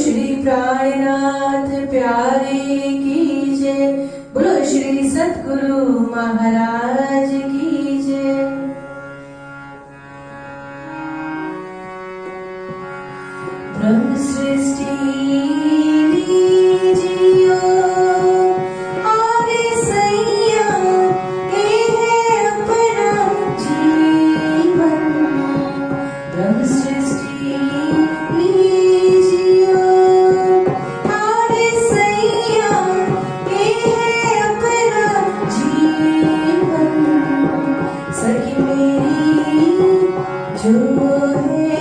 श्री प्राणनाथ प्यारे की जय। बोलो श्री सद्गुरु महाराज की जय। ब्रह्म सृष्टि लीजियो आगे सैया, ये है अपना जीवन। ब्रह्म सृष्टि लीजियो आगे सैया, ये है अपना जीवन। सखी मेरी जो है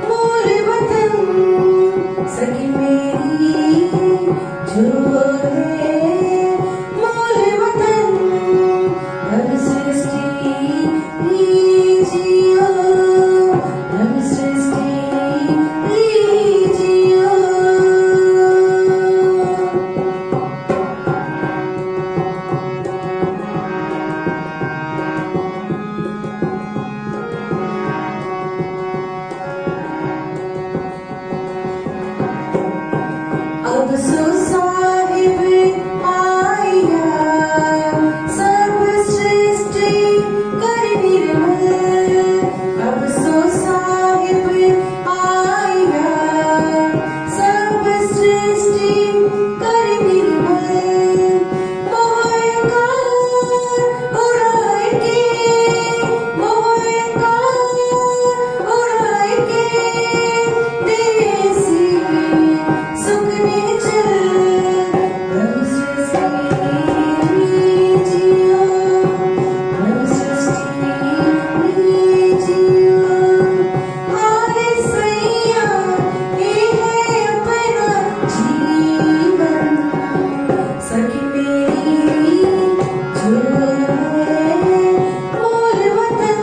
मूल वतन, सखी मेरी जो है मूल वतन। ब्रह्म सृष्टि लीजियो, ब्रह्म सृष्टि लीजियो। अब सो साहिब आया, सब सृष्टि कर निर्मल। अब सो साहिब आया, सब सृष्टि कर निर्मल। मोह काल उड़ाए के, मोह काल उड़ाए के, देसी सुख में चल। ब्रह्म सृष्टि लीजियो, ब्रह्म सृष्टि लीजियो। आगे सैया, ये है अपना जीवन। सखी मेरी जो है मूल वतन।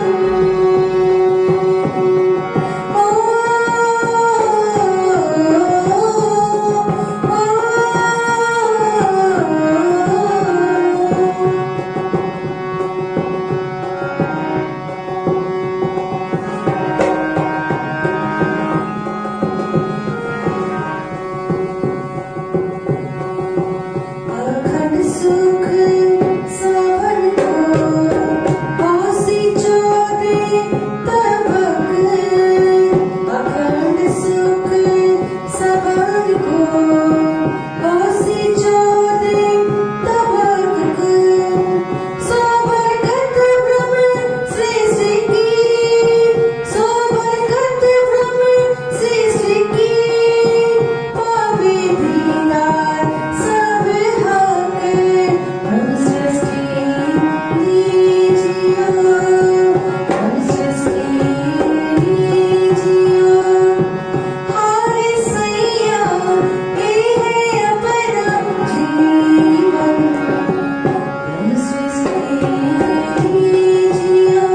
अखंड सुख सबन को, औसी चोदे तबक। अखंड सुख सबन को, औसी चोदे तबक। सो बरकत ब्रह्म सृष्टि की, सो बरकत ब्रह्म सृष्टि की। पावे दीदार सब हक। ब्रह्म सृष्टि लीजियो, ब्रह्म सृष्टि लीजियो। आगे सैया, ये है अपना जीवन। ब्रह्म सृष्टि लीजियो।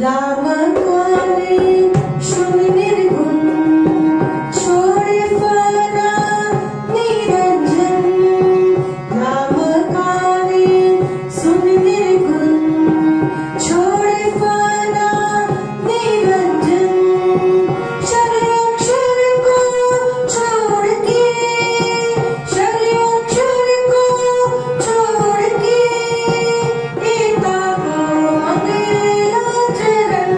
लामकाने शुभ निर्गुण, छोड़े फना निरंजन। लामकाने शुभ निर्गुण, छोड़े फना निरंजन। शर अक्षर को छोड़ के, शर अक्षर को छोड़ के, गीता को मंगला चरण।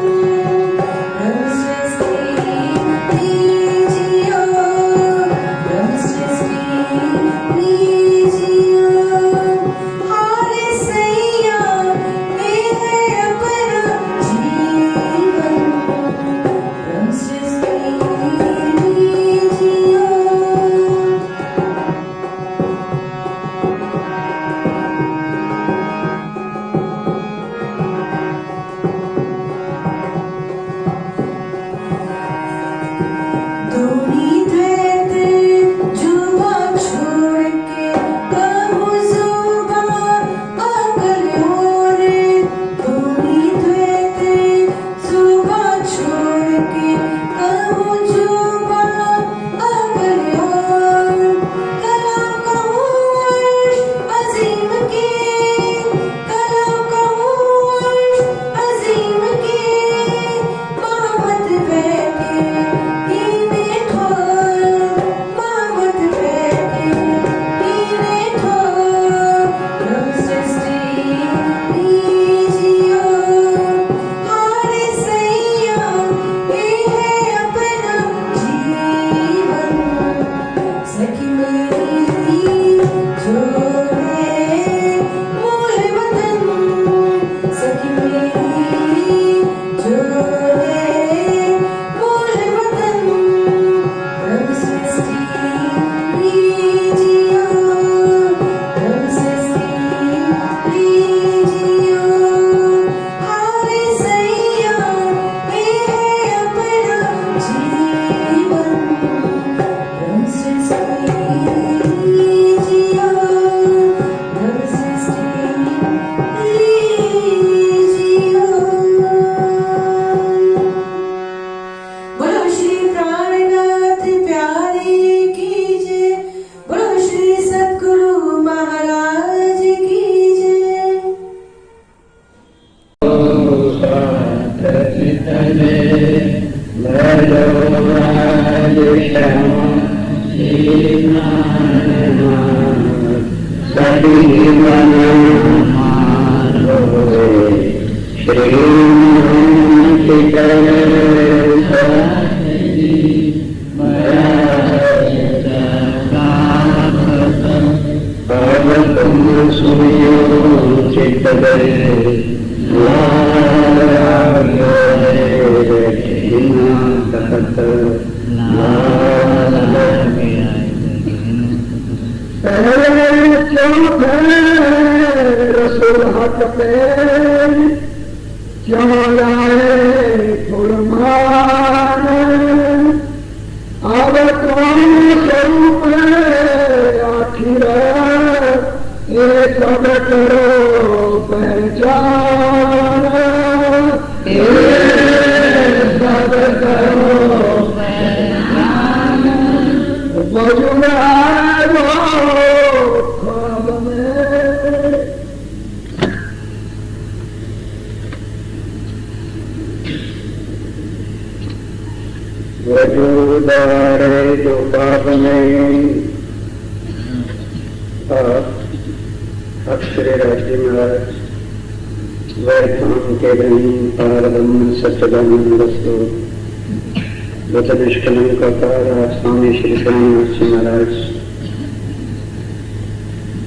स्वामी श्री श्रीनाथ महाराज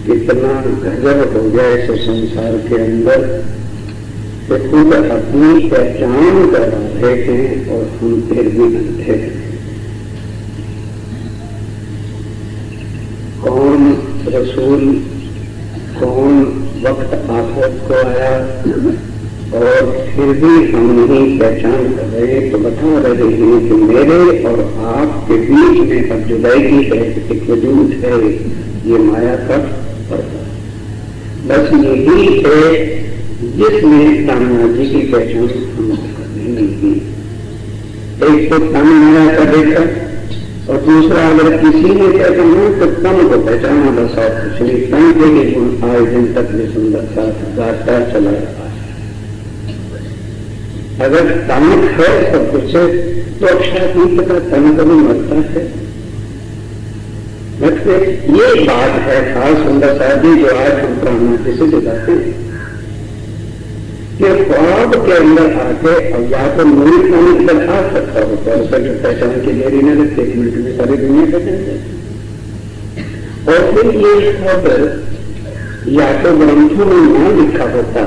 कितना गजब हो गया इस संसार के अंदर कि खुद अपनी पहचान कर रहे हैं और हम फिर भी अंधे हैं। कौन रसूल, कौन वक्त आफत को आया और फिर भी हम नहीं पहचान कर रहे, तो बता रहे हैं कि मेरे और आपके बीच में अब जुदाई की है, एक वजूद है, ये माया का पर्दा। बस यही है जिसने कामना जी की पहचान हमको करनी नहीं की। एक तो तन माया का देखा और दूसरा अगर किसी ने पहचाना तो तन को पहचाना, बस और कुछ नहीं। तन के लिए गुण आए दिन तक भी सुंदरता गाता चला रहा है। अगर तन है सब कुछ तो अक्षर नहीं पता तन कभी मरता है। ये बात है खास सुंदर साहब जी जो आज हम प्राणायाम से बताते हैं कि ख्वाब के अंदर आके अब या तो मूल पानी तक आ सकता हो तो पहचान की देरी न लगती, 1 मिनट में सारी दुनिया पहचान जाती। और फिर ये खबर या तो ग्रंथों में न लिखा होता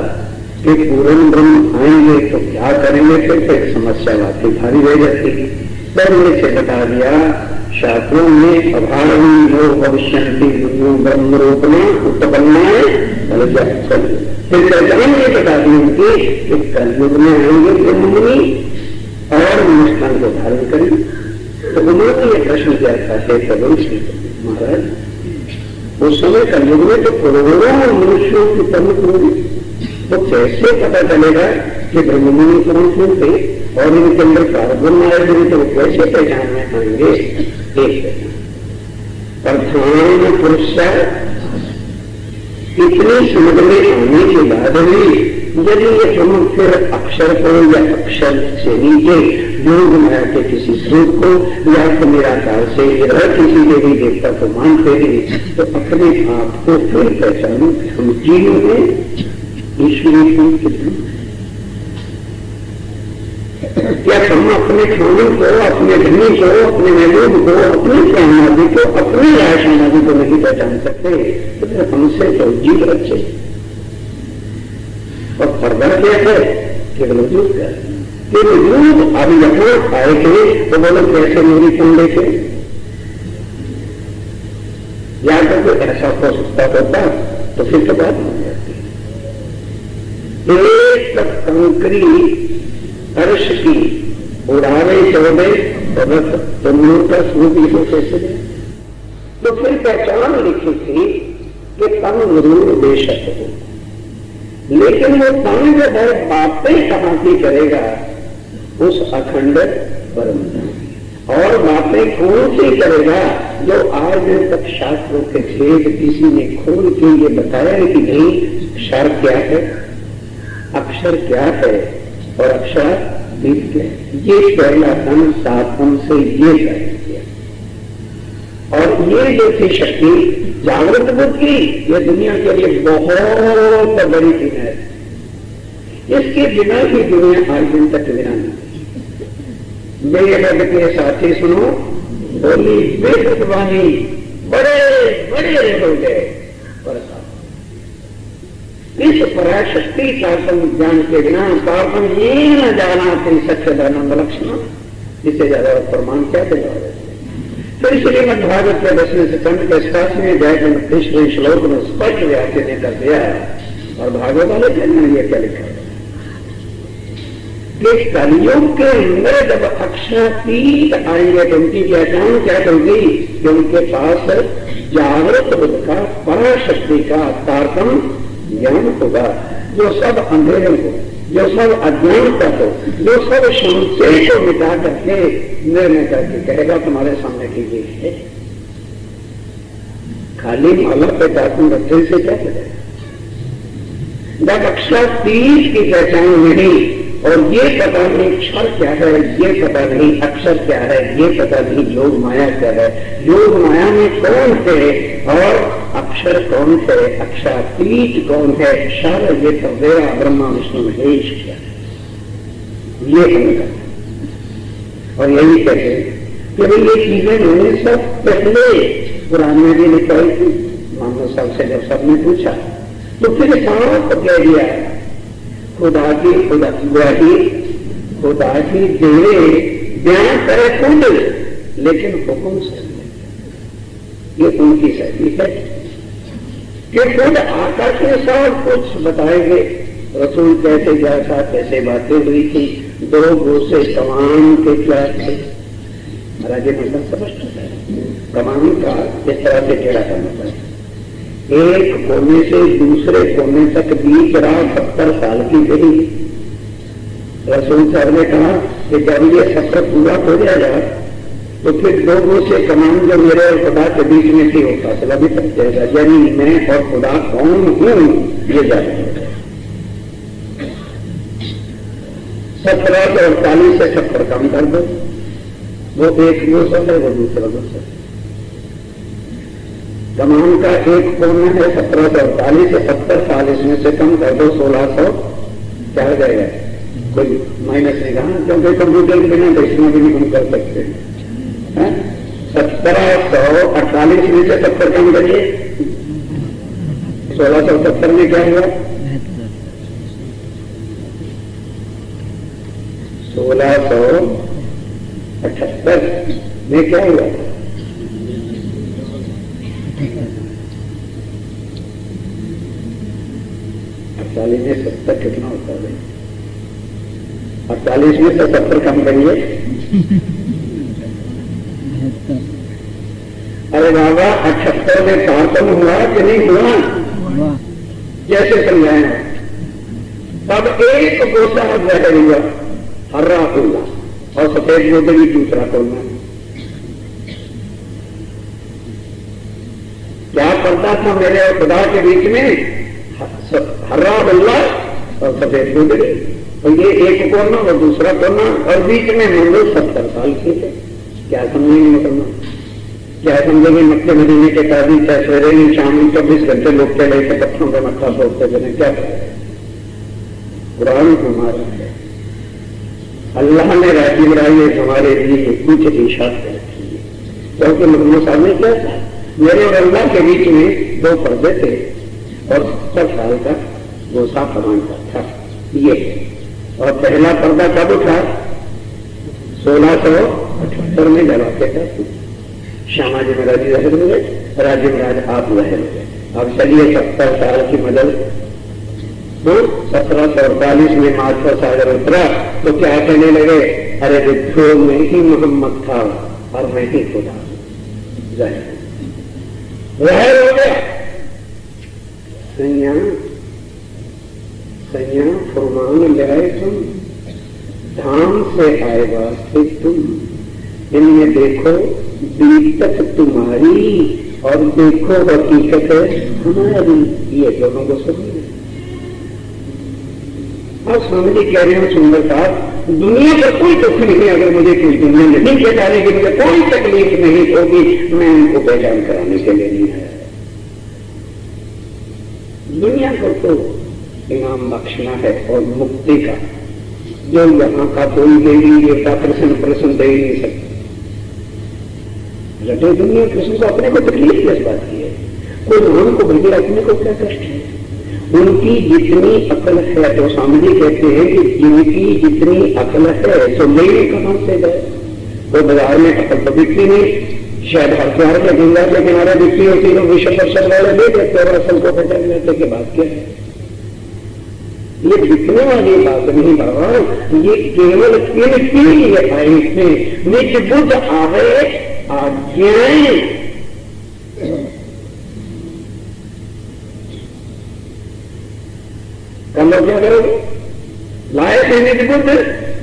कि पूर्ण ब्रह्म आएंगे तो क्या करेंगे, फिर एक समस्या वाकई भारी रह जाती। पहले से बता दिया शास्त्रों में अभावी जो भविष्यंती ब्रह्म रूप में उत्पन्न फिर पहचान ये बता दी कि कलयुग में आएंगे ब्रह्ममुनि और अनुष्ठान को धारण करेंगे। तो उन्होंने ये प्रश्न किया था महाराज उस समय कलयुग में तो करोड़ों मनुष्यों की प्रमुख होगी, तो कैसे पता चलेगा कि ब्रह्ममुनि कौन कौन थे और इनके अंदर कार्बन आए हुए तो कैसे पहचान में आएंगे। एक प्रधान पुरुष इतनी समझ में आने के बाद भी यदि ये हम फिर अक्षर को या अक्षर से नीचे योग माया के किसी स्वरूप को या तो निराकार से किसी देवी देवता को मानते हैं तो अपने आप को फिर पहचानो हम जीव में ईश्वरी को कितना क्या हम अपने खाने को, अपने धनी को, अपने महबूब को, अपने प्राणादि को, अपने राशनादि को नहीं पहचान सकते तो फिर हमसे तो जीव अच्छे। और पर्दा क्या है केवल वजूद है कि वजूद अब यहाँ आए थे तो बोलो कैसे मेरी तुम देखे या तो कोई ऐसा हो सकता होता तो फिर तो बात हो जाती। एक कंकरी अर्श की उड़ावे चौबे तुमने का स्वरूप लिखो कैसे तो फिर पहचान लिखी थी कि तन रूप बेशक हो, लेकिन वो तन जो है बातें कहां की करेगा उस अखंड परम और बातें कौन सी करेगा जो आज तक शास्त्रों के भेद किसी ने खोल के ये बताया है कि नहीं अक्षर क्या है, अक्षर क्या है और अक्षर ठीक है, ये पहला तन सातम से ये कर, और ये जो थी शक्ति जागृत बुद्धि, ये दुनिया के लिए बहुत बड़ी चीज है। इसके बिना ही दुनिया आज दिन तक बिना नहीं। बेहद के साथी सुनो, बोली बेहद वाणी बड़े बड़े हो गए, इस पराशक्ति तारतम ज्ञान के बिना तारतम ये न जाना तेरी सच्चिदानंद लक्षण, इससे ज्यादा प्रमाण क्या देगा। फिर श्रीमद् भागवत के 10वें स्कंध के 7वें अध्याय के 29वें श्लोक में स्पष्ट व्याख्या ने कर दिया है, और भागवत वाले कहने ये क्या लिखा है कि कलयुग के अंदर जब अक्षरातीत आएंगे तो उनकी पहचान क्या होगी कि उनके पास जागृत बुद्ध का पराशक्ति का तारतम ज्ञान होगा, जो सब अंधेरे को, जो सब अज्ञानता को, जो सब संशय को मिटा करके निर्णय करके कहेगा तुम्हारे सामने की ये है। खाली माला पे तारतम रखने से क्या करेगा। जब अक्षरातीत की पहचान नहीं, और ये पता नहीं अक्षर क्या है, ये पता नहीं अक्षर क्या है, ये पता नहीं योग माया क्या है, योग माया में कौन है और अक्षर कौन है, अक्षरातीत कौन है, अक्षर ये तो मेरा ब्रह्मा विष्णु महेश क्या है, ये समझा। और यही कहते हैं कि भाई ये चीजें मैंने सब पहले पुराण में भी निकाली थी। मोहम्मद साहब से जब सबने पूछा तो फिर साफ कह दिया है, खुदा की देवे बयान करे खुद, लेकिन हुक्म से ये उनकी शैली है कि खुद आकर के सब कुछ बताएंगे। रसूल कैसे जैसा कैसे बातें हुई थी, 2 गोसे कमान के क्या थे, महाराज मतलब स्पष्ट है। कमान का इस तरह से टेढ़ा करना पड़ता, एक कोने से दूसरे कोने तक बीच रहा 70 साल की गई। रसूल साहब ने कहा कि जब ये 70 पूरा हो जाएगा तो फिर 2 गोसे कमान जो मेरे और खुदा के बीच में थी वो फासला भी तक जाएगा, यानी मैं और खुदा कौन हूं ये जाएगा। 1748 से 70 कम कर दो, वो एक गोसा है, वो दूसरा गोसा। कमान का एक कोना है 1748 से 70 साल, इसमें से कम कर दो 1600 क्या हो जाएगा, कोई माइनस नहीं कहा, क्योंकि कंप्यूटर के बिना इसमें भी नहीं कर सकते हैं। 1748 में से 70 कम करिए, 1670 में क्या हुआ, 1678 में क्या हुआ, 48 में 70 कितना होता है, 48 में से 70 कम करिए। अरे बाबा 78 में तारतम हुआ कि नहीं हुआ, जैसे समझाए। तब एक गोसा रह हुआ हर्रा खुल्ला, और सफेद गोदे भी दूसरा खोलना। क्या पड़ता था मेरे और खुदा के बीच में, हर्रा खुल्ला और सफेद गोदे, और ये एक कोना और दूसरा कोना, और बीच में हम लोग 70 साल के थे। क्या समझेंगे मतलब, क्या समझेंगे मक्के मदीने के काजी, क्या सवेरे शाम में 24 घंटे लोग के लेकर पत्थरों पर मक्का सोचते बने, क्या करें। कुरान हमारा है, अल्लाह ने राजीव राय हमारे लिए कुछ इशारे रखी है, क्योंकि मोहम्मद साहब ने क्या था, मेरे और अल्लाह के बीच में 2 पर्दे थे और 70 साल का गोसा कमान का था ये। और पहला पर्दा कब उठा, 1678 में जब आपके था श्यामाजी महाराज जी रहे हुए, राजीव महाराज आप रहे हुए। अब चलिए 70 साल की मदद, तो 1748 में माधव सागर उतरा तो क्या कहने लगे, अरे विद्रोह में ही मोहम्मद था और मैं ही खुदा, जाहिर हो गया। सैया फरमान ले आए तुम, धाम से आएगा फिर तुम, इनमें देखो बीतक तुम्हारी और देखो हकीकत हमारी, ये दोनों को समझ। और स्वामी जी कह रहे हैं सुंदर साहब, दुनिया पर कोई दुख नहीं है। अगर मुझे कोई दुनिया नहीं पहचानेगी, मुझे कोई तकलीफ नहीं होगी, मैं उनको पहचान कराने के लिए नहीं है। दुनिया को तो इनाम बख्शना है और मुक्ति का, जो यहाँ का कोई देवी देवता प्रश्न दे ही नहीं सकते। रटे दुनिया कृष्ण को अपने को तकलीफ किस बात की है? कोई राम को भेजे, अपने को क्या कष्ट है? उनकी जितनी अकल है, तो स्वामी जी कहते हैं कि जिनकी जितनी अकल है तो मेरी कहां से गए। तो बाजार में अकल तो बिकती नहीं, शायद हथियार के गंगा के किनारे बिकती होती, लोग विश्व परिषद वाले ले देते और असल को पहचान लेते के बात क्या है? ये बिकने वाली बात नहीं बाबा, ये केवल इनके लिए आई थे। निज बुद्ध आवे आज्ञाएं, कम क्या करोगे? लाए थे निज बुद्ध,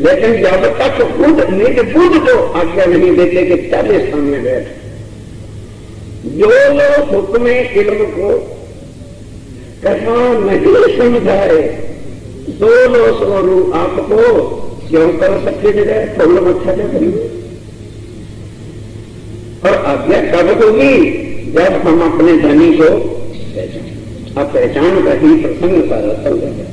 लेकिन जब तक खुद निज बुद्ध को आज्ञा नहीं देते कि पहले सामने बैठ। जो लोग हुक्म इल्म को कथा नहीं समझाए, दो लोग स्वरूप आपको क्यों कर सकते जगह खोलो अच्छा क्या करेंगे? और आज्ञा कब होगी? जब हम अपने धनी को पहचान, अब पहचान का ही प्रसंग सारा चल रहा है।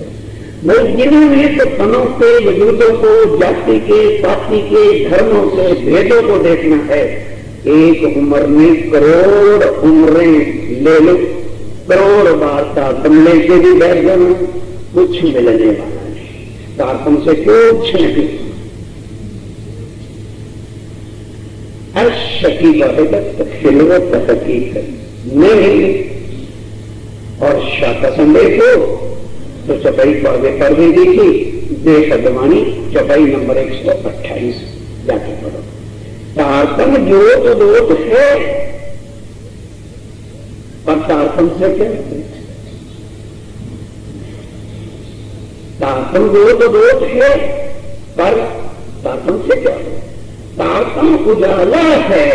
वो जिन्होंने तो तनों के वजूदों को, जाति के, पाति के, धर्मों के भेदों को देखना है, एक उम्र में करोड़ उम्रें ले लो, करोड़ वार्ता तुम लेके भी बैठ जाना, कुछ मिलने वाला नहीं, तारतम से कुछ नहीं। अर्शकी हकीकत खिलवत हकीकत नहीं। और शाखा संदेश हो तो चौपाई को आगे पढ़ भी दी थी, देश अदवानी चौपाई नंबर 128 जाके पढ़ो। तारतम जोत दोत है, और तारतम से क्या? तारतम जोत दोत है, पर तारतम से क्या? तारतम उजाला है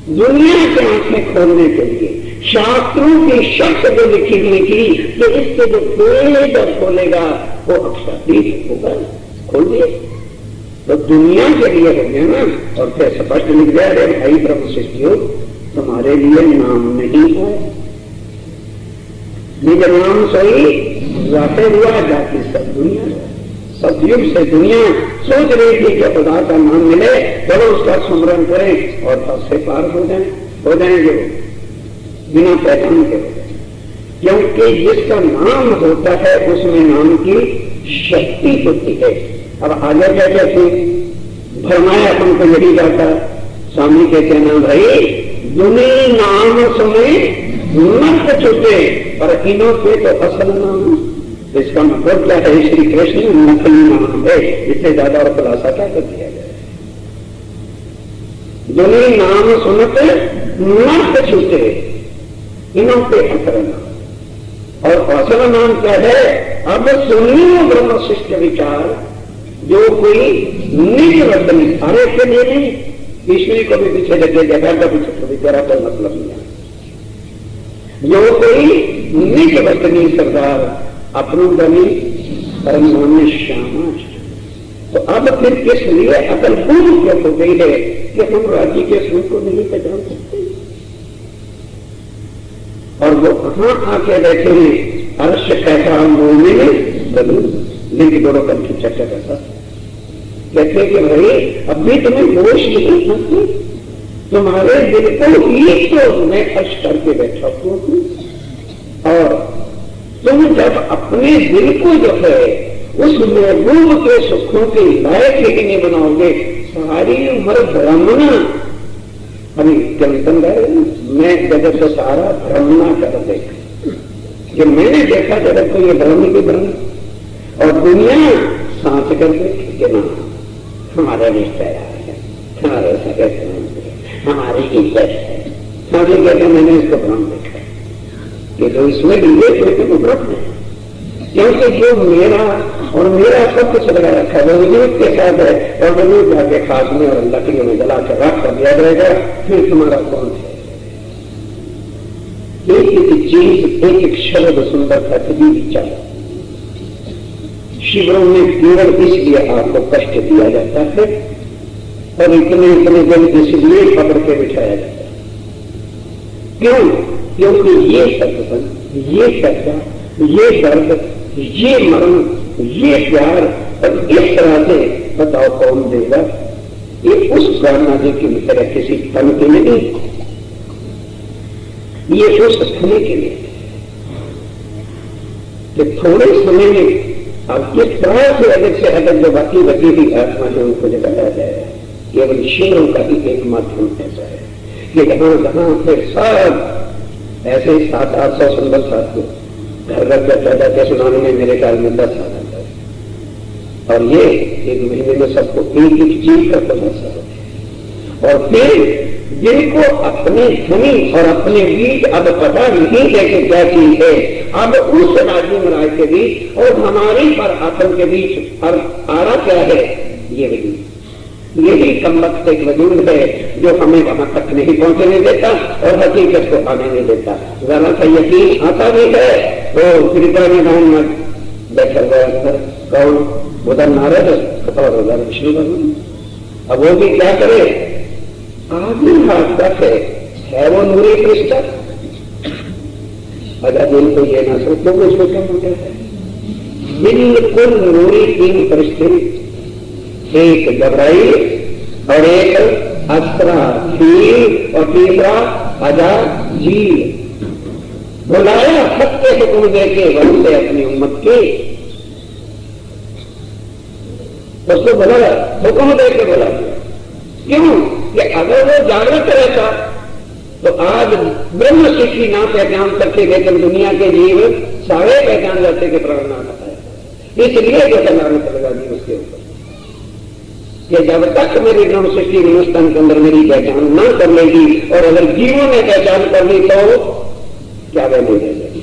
दुनिया की आंखें खोलने के लिए। शास्त्रों की शब्द जो लिखी हुई थी कि इसके जो पेज खोलेगा वो अक्षातीत होगा, खोल दिए तो दुनिया के लिए हो गया ना। और फिर स्पष्ट लिख दिया, अरे भाई ब्रह्म शिष्यो तुम्हारे लिए नाम नहीं है, निज नाम सही जाते हुआ जाती सब दुनिया। सतयुग से दुनिया सोच रही थी कि खुदा का नाम मिले, चलो उसका स्मरण करें और तब से पार हो जाएंगे बिना पहचान के। क्योंकि जिसका नाम होता है उसमें नाम की शक्ति होती है। अब आगे क्या कहते भरमाया अपन को यही जाता, स्वामी कहते ना भाई दुनिया नाम सुने मत छुटे, पर इनों पे तो असल नाम। इसका मतलब क्या है? श्री कृष्ण नकली नाम है, इससे ज्यादा और खुलासा क्या कर दिया गया? दुनिया नाम सुनते मत छूटे, इनों पे असर नाम। और असल नाम क्या है? अब सुनियो ब्रह्म शिष्ट विचार, जो कोई निज वर्तनी सारे के लिए नहीं, ईश्वरी को भी पीछे लगे जगह का पीछे तो तेरा कोई मतलब नहीं है। जो कोई निज वर्तनी सरदार अपनों बनी परम श्यामा। तो अब फिर किस लिए अकल पूर्ण क्यों हो गई है कि हम राज्य के स्वरूप को नहीं पहचान सकते? और वो कहां आके बैठे हैं? अर्श कैसा बोलने में बदलू लिंग दोनों कल की चर्चा कैसा कहते कि भाई अभी तुम्हें होश नहीं होती, तुम्हारे दिल को ही तो मैं अर्श करके बैठा हूं। और तुम जब अपने दिल को जो है उस महबूब के सुखों के लायक ही नहीं बनाओगे, सारी उम्र भ्रमणा। अभी कीर्तन गाए, मैं जगत को सारा भ्रमणा कर देखा, जो मैंने देखा जगत को ये भ्रम की भ्रम, और दुनिया सांस कर देखी कि ना हमारा रिश्तेदार है, हमारे सगे, हमारी इज्जत है। सारे कहते मैंने इसको भ्रम देखा कि जो इसमें भी ये कहते वो भ्रम है, क्योंकि जो मेरा और मेरा सब कुछ लगा रखा है वो वजूद के साथ है, और वजूद जाके खाद में और लकड़ियों में जला कर रख कर दिया जाएगा। फिर तुम्हारा कौन है? एक एक चीज, एक एक शब्द सुंदर था, कभी विचार शिविरों में केवल इसलिए आपको कष्ट दिया जाता है और इतने इतने दिन इसलिए पकड़ के बिठाया जाता है। क्यों? क्योंकि ये सत्संग, ये सत्ता, ये दर्द, ये मरण, ये प्यार, और इस तरह से बताओ कौन देगा? ये उस प्राणा जी की तरह किसी तन के लिए नहीं, ये उस समय के लिए कि थोड़े समय में अब इस तरह से अधिक जो बाकी बची हुई आत्मा जो उनको जगाया जाए, केवल ईश्वरों का ही एक माध्यम ऐसा है कि जहां जहां फिर सब ऐसे 700-800 सुंदर साथियों घर घर चर्चा जाके सुनाने में मेरे ख्याल में 10 साल आता है, और ये एक महीने में सबको एक एक चीज का पता चलता है। और फिर जिनको अपने धनी और अपने बीच अब पता नहीं है कि क्या चीज है, अब उस राजी महाराज के बीच और हमारे पर आत्म के बीच आरा क्या है, यही कमबख्त एक वजूद है जो हमें वहां तक नहीं पहुंचने देता और हकीकत को आने नहीं देता। जरा सा यकीन आता भी है तो कृपा निधान में बैठा हुआ अंदर कौन उधर नारद और उधर विष्णु भगवान। अब वो भी क्या करे, आदमी हाथ तक है वो नूरी क्रिस्टल। अगर जिनको ये ना सोचो वो छोटा मोटा है, बिल्कुल नूरी 3 परिस्थिति, एक घबराई और एक अस्त्रा खीर और तीसरा आजाद झील। बुलाया सत्य हुक्म देके वन से अपनी उम्मत की, उसको बुलाया हुक्म देके बुला दिया। क्यों? कि अगर वो जागृत रहता तो आज ब्रह्म सृष्टि ना पहचान सकते, लेकिन दुनिया के जीव सारे पहचान जाते कि प्राणनाथ है। इसलिए जो लानत लगा दी उसके ऊपर कि जब तक मेरी ब्रह्म सृष्टि हिंदुस्तान के अंदर मेरी पहचान न कर लेगी, और अगर जीवों ने पहचान कर ली तो क्या वैल्यू रह जाएगी।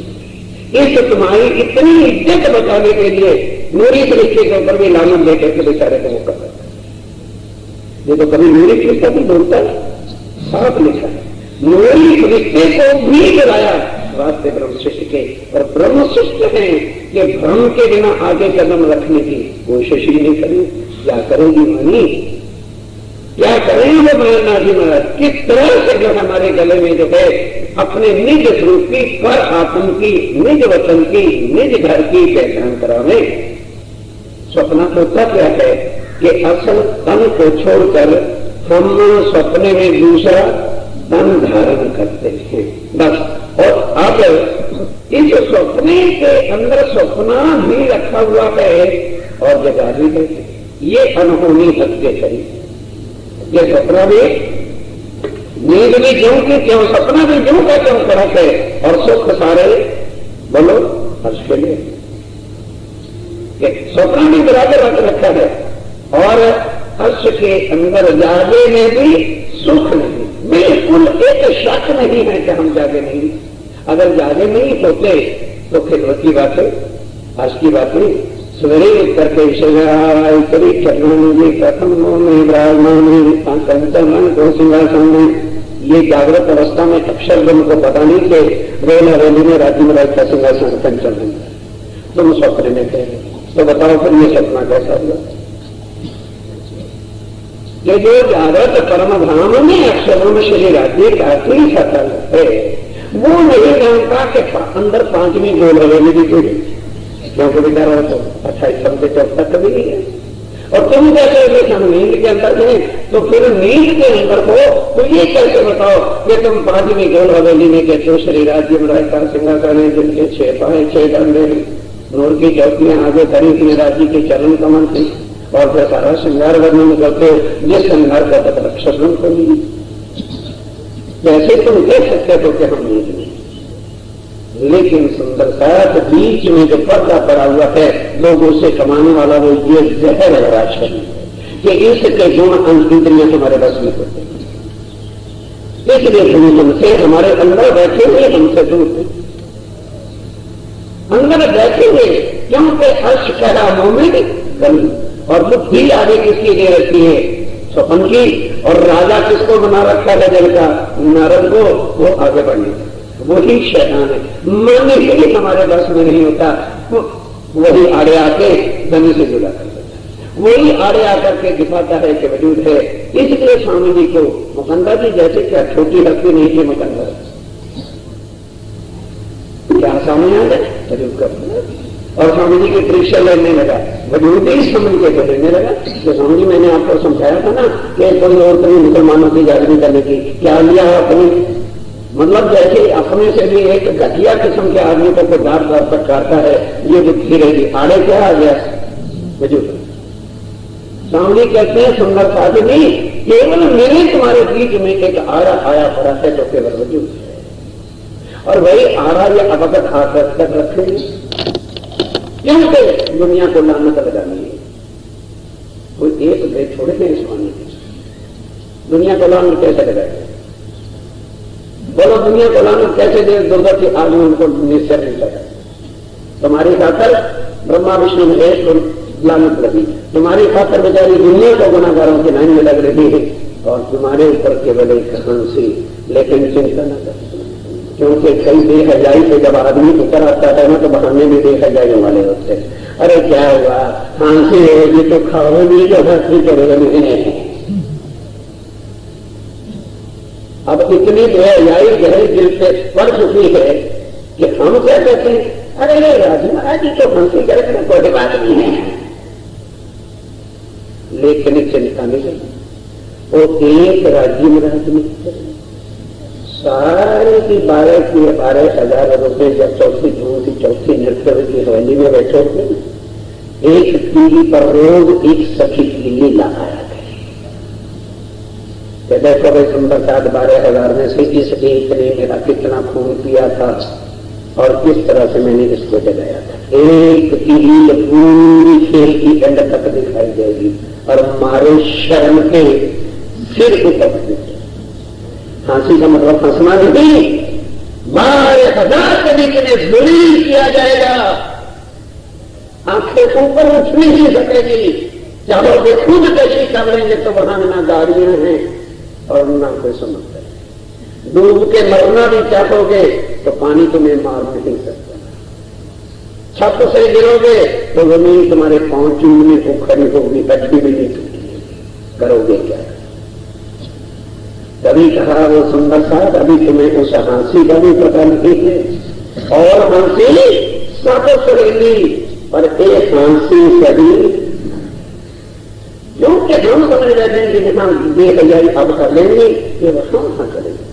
इस तुम्हारी इतनी इज्जत बचाने के लिए नूरी सृष्टि के ऊपर भी लानत देकर के बेचारे को वो कर सकता है। ये तो कभी नूरी सृष्टि भी बोलता है, साफ लिखा है, नूरी सृष्टि को भी गिराया वास्ते ब्रह्म सृष्टि के। और ब्रह्म सृष्टि है कि भ्रम के बिना आगे कदम रखने की कोशिश ही नहीं करें। क्या करेगी मनी, क्या करेंगे वो नाथ जी महाराज? किस तरह से जो हमारे गले में जो है अपने निज स्वरूप की, पर आत्म की, निज वचन की, निज घर की पहचान करावे। स्वप्न होता क्या है कि असल तन को छोड़कर हम सपने में दूसरा तन धारण करते हैं बस। और अब इस सपने के अंदर सपना भी रखा हुआ है और जगा भी है। ये अनहोनी हत्या करी, ये सपना भी नींद भी ज्यों की क्यों, सपना भी ज्यों का क्यों फर्क है, और सुख सारे बोलो हर्ष के लिए। सपना भी बराबर रख रखा है और हर्ष के अंदर जागे में भी सुख नहीं, बिल्कुल एक शक नहीं है कि हम जागे नहीं। अगर जागे नहीं होते तो खिदमत की बात है, आज की बात नहीं। सवेरे करके करी चरणी प्रथम में विराजमान मन को सिंहासन में, ये जागृत अवस्था में अक्षर जन को पता नहीं कि रेल हवेली में राजी महाराज का सिंहासन चल रही है, तुम स्वप्न में कह रहे। तो बताओ फिर ये सपना कैसा हुआ? जो जागृत परम धाम में अक्षरों में श्री राज्य का सकल है, वो नहीं जानता कि अंदर 5वीं गोल हवेली भी जुड़ी, क्योंकि बेचारा तो 28 साल के चौथा कभी नहीं है। और तुम कैसे हम नींद के अंदर हैं, तो फिर नींद के अंदर हो तो ये कैसे बताओ कि तुम 5वीं गोल हवेली में कहते हो श्री राज्य महाराज का सिंहासन है, जिनके 6 पाए 6 डंडे, नूर की चौकियां आगे खड़ी थी, राज्य के चरण कमल थी, और फिर सारा श्रृंगार वर्णन करते हो जिस श्रृंगार का तक अक्षर को नहीं। जैसे तुम कह सकते हो कि हम नींद नहीं, लेकिन सुंदरता बीच में जो पर्दा पड़ा हुआ है लोगों से कमाने वाला, वो ये जहर है राशन कि इसके गुण इंद्रियां हमारे बस में होते हैं। इसलिए हमसे हमारे अंदर बैठे हुए हमसे दूर थे, अंदर बैठे हुए, क्योंकि हर्ष कह मोमिन गली और बुद्धि आगे किसकी दे रखी है? स्वपन की। और राजा किसको बना रखा है जल का? नारद को। वो आगे बढ़ने वही शैतान है, मन ही हमारे बस में नहीं होता, वही आड़े आके धनी से जुड़ा कर सकता है, वही आड़े आकर के दिखाता है कि वजूद है। इसलिए स्वामी जी को मुकंदा जी जैसे क्या छोटी लगती नहीं थी मुकंदा, क्या सामने आ गए वजूद का, और स्वामी जी की परीक्षा लेने लगा, वजूद ही समझ के तो लेने लगा। तो स्वामी जी मैंने आपको समझाया था ना कि कोई और कहीं मुसलमानों की जागृति करने की क्या लिया अपनी, मतलब जैसे अपने से भी एक घटिया किस्म के आदमी को दार दार पर काटता है, ये दुखी रहेगी। आड़े क्या आ गया वजूद। स्वामी कहते हैं सुंदर साधु नहीं, केवल मेरे तुम्हारे बीच में एक आड़ा आया पड़ा है जो केवल वजूद है, और वही आड़ा या अवगत हाथ रखकर रखेंगे क्योंकि दुनिया को लानत लगानी है। कोई एक गए छोड़े नहीं स्वामी, दुनिया को लानत कैसे लगाए, बोलो दुनिया को लानत कैसे दे, दुर्गति आदमी उनको निश्चय नहीं लगा। तुम्हारी खातर ब्रह्मा विष्णु महेश को लानत लगी, तुम्हारी खातर बेचारी दुनिया को गुनाहगारों की लाइन में लग रही है, और तुम्हारे ऊपर केवल एक हंसी। लेकिन चिंता न कर, क्योंकि कई बेहजाई से जब आदमी ऊपर आता है ना तो बहाने भी बेहजाई वाले होते हैं। अरे क्या हुआ, हंसी होगी तो खाओगी जो हंसी करोगे। अब इतनी बेहजाई गहरी दिल से पड़ चुकी है कि हम क्या कहते हैं, अरे राजू महाराज जी तो हंसी करेंगे कोई बात नहीं है। लेकिन चिंता नहीं करनी, वो एक राज्य महाराज नहीं, सारे की 12,000 रुपए जब चौथी जून की चौथी नृत्य की हवेली में बैठे थे, एक टीवी पर रोज एक सखी के लिए लगाया गया। देखो भाई सुंदर साथ 12,000 में से इस एक ने मेरा कितना खून पिया था और किस तरह से मैंने इसको जगाया था। एक टीवी पूरी खेल की एंड तक दिखाई देगी और मारे शर्म के सिर ऊपर देगी। हंसी का मतलब हंसना नहीं, 12,000 तरीके ने जलील किया जाएगा, आंखें ऊपर उठ नहीं सकेगी। चाहोगे खुद कशी कर लेंगे तो वहां ना गाड़ियां हैं और ना कोई समझता है। डूब के मरना भी चाहोगे तो पानी तुम्हें मार नहीं सकता। छत से गिरोगे तो जमीन तुम्हारे पांव चूमने को खड़ी होगी, हड्डी भी नहीं टूटेगी, करोगे क्या। कभी कहा वो सुंदर साथ अभी तुम्हें उस हंसी का भी पता नहीं है, और हंसी सब सहेली पर एक हंसी सही, क्योंकि हम समझ रहे हैं कि हम बेहजाई अब कर लेंगे, ये वहां करेंगे।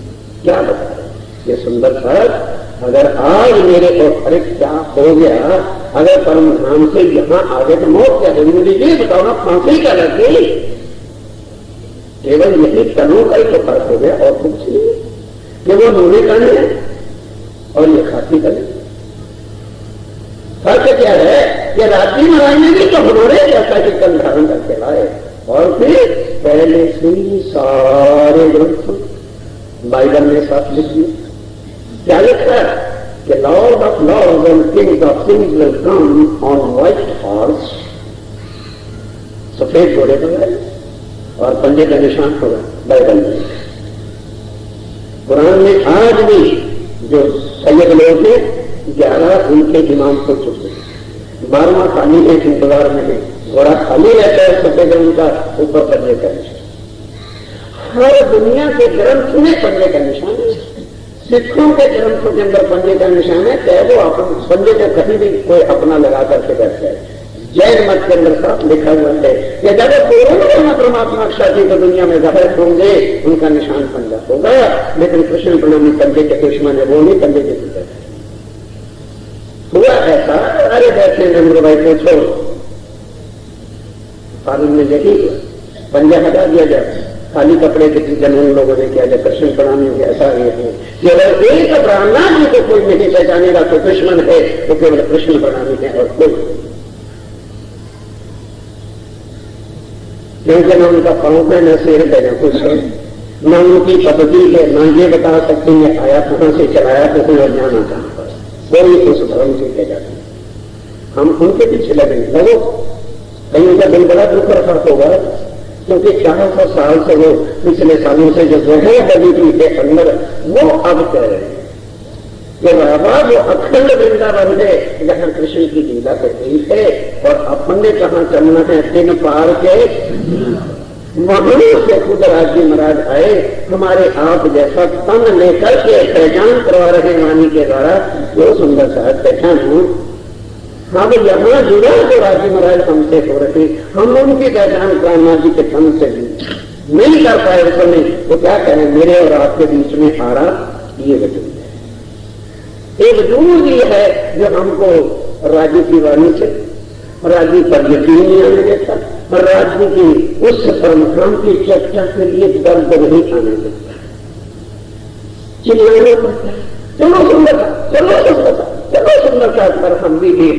क्या बता रहे ये सुंदर साथ, अगर आज मेरे को अरे क्या हो गया, अगर परम धाम से यहां आ गए तो मौत क्या होगी, मुझे ये बताओ ना, फांसी क्या लगी। केवल यही तनों का ही तो फर्क हो गया और कुछ नहीं, कि वो नूरी कण है और ये खाती कण। फर्क क्या है कि रात्रि महाराज ने भी तो हमारे जैसा कि कल धारण करके लाए, और फिर पहले से सारे ग्रंथ बाइबल में साथ लिख दिए। क्या लिखा है कि lord of lords and kings of kings will come on white horse, सफेद घोड़े पर और पंजे का निशान होगा बाइबल में। कुरान में आज भी जो सैयद लोग हैं 11 उनके इमाम हो चुके, 12वां खाली एक इंतजार में है, घोड़ा खाली रहता है सफेद रंग का, ऊपर पंजे का निशान। हर दुनिया के ग्रंथ में पंजे का निशान है, सिखों के ग्रंथों के अंदर पंजे का निशान है, चाहे वो अपन पंजे को कभी भी कोई अपना लगा करके बैठ जाए। जैन मत के अंदर साफ लिखा हुआ है कि जब पूर्ण परमात्मा साथी तो दुनिया में जाहिर होंगे उनका निशान पंजा होगा, लेकिन कृष्ण प्रणामी पंजे के दुश्मन है, वो नहीं पंजे के पुत्र हुआ ऐसा। अरे बैठे नरेंद्र भाई को छोड़, कानून में यही पंजा हटा दिया जाए, खाली कपड़े के जनून लोगों ने किया जाए, कृष्ण प्रणामी ऐसा ये है कि अगर एक ब्राह्मण जी को कोई नहीं पहचानेगा तो दुश्मन है, तो केवल कृष्ण प्रणामी है और कोई, क्योंकि न उनका पांव पे न सिर पे न कुछ है, न उनकी पद्धति है, न ये बता सकते हैं आया कहां से चलाया तो कोई जाना कहां पर, कोई उस धर्म से कह जाते हैं। हम उनके पीछे लगेंगे, लगो कहीं उनका दिल बड़ा दुख रखा होगा, क्योंकि 400 साल से वो पिछले सालों से जो जगह बनी हुई है अंदर, वो अब कह रहे हैं कि बाबा जो अखंड वृंदावन है जहां कृष्ण की लीला कर रही है और अपने कहाँ चलना है तीन पार के वहीं से खुद राज्य महाराज आए हमारे आप जैसा तन लेकर के पहचान करवा रहे वाणी के द्वारा जो सुंदर सा पहचान हूं। हम यहाँ जुड़ा तो राज्य महाराज हमसे हो रहे हम उनकी पहचान कान्हा जी के तन से नहीं कर पाए उस समय तो क्या करें मेरे और आपके बीच में आ रहा ये वजूद है। एक वजूद ये है जो हमको राज्य की वाणी से राज्य पर यकीन नहीं आने देता और राज्य की उस परमधाम की चर्चा के लिए दर्द नहीं आने देता। चिल्लाना पड़ता है चलो सुंदरता चलो सुंदरता चलो सुंदरता पर हम भी ले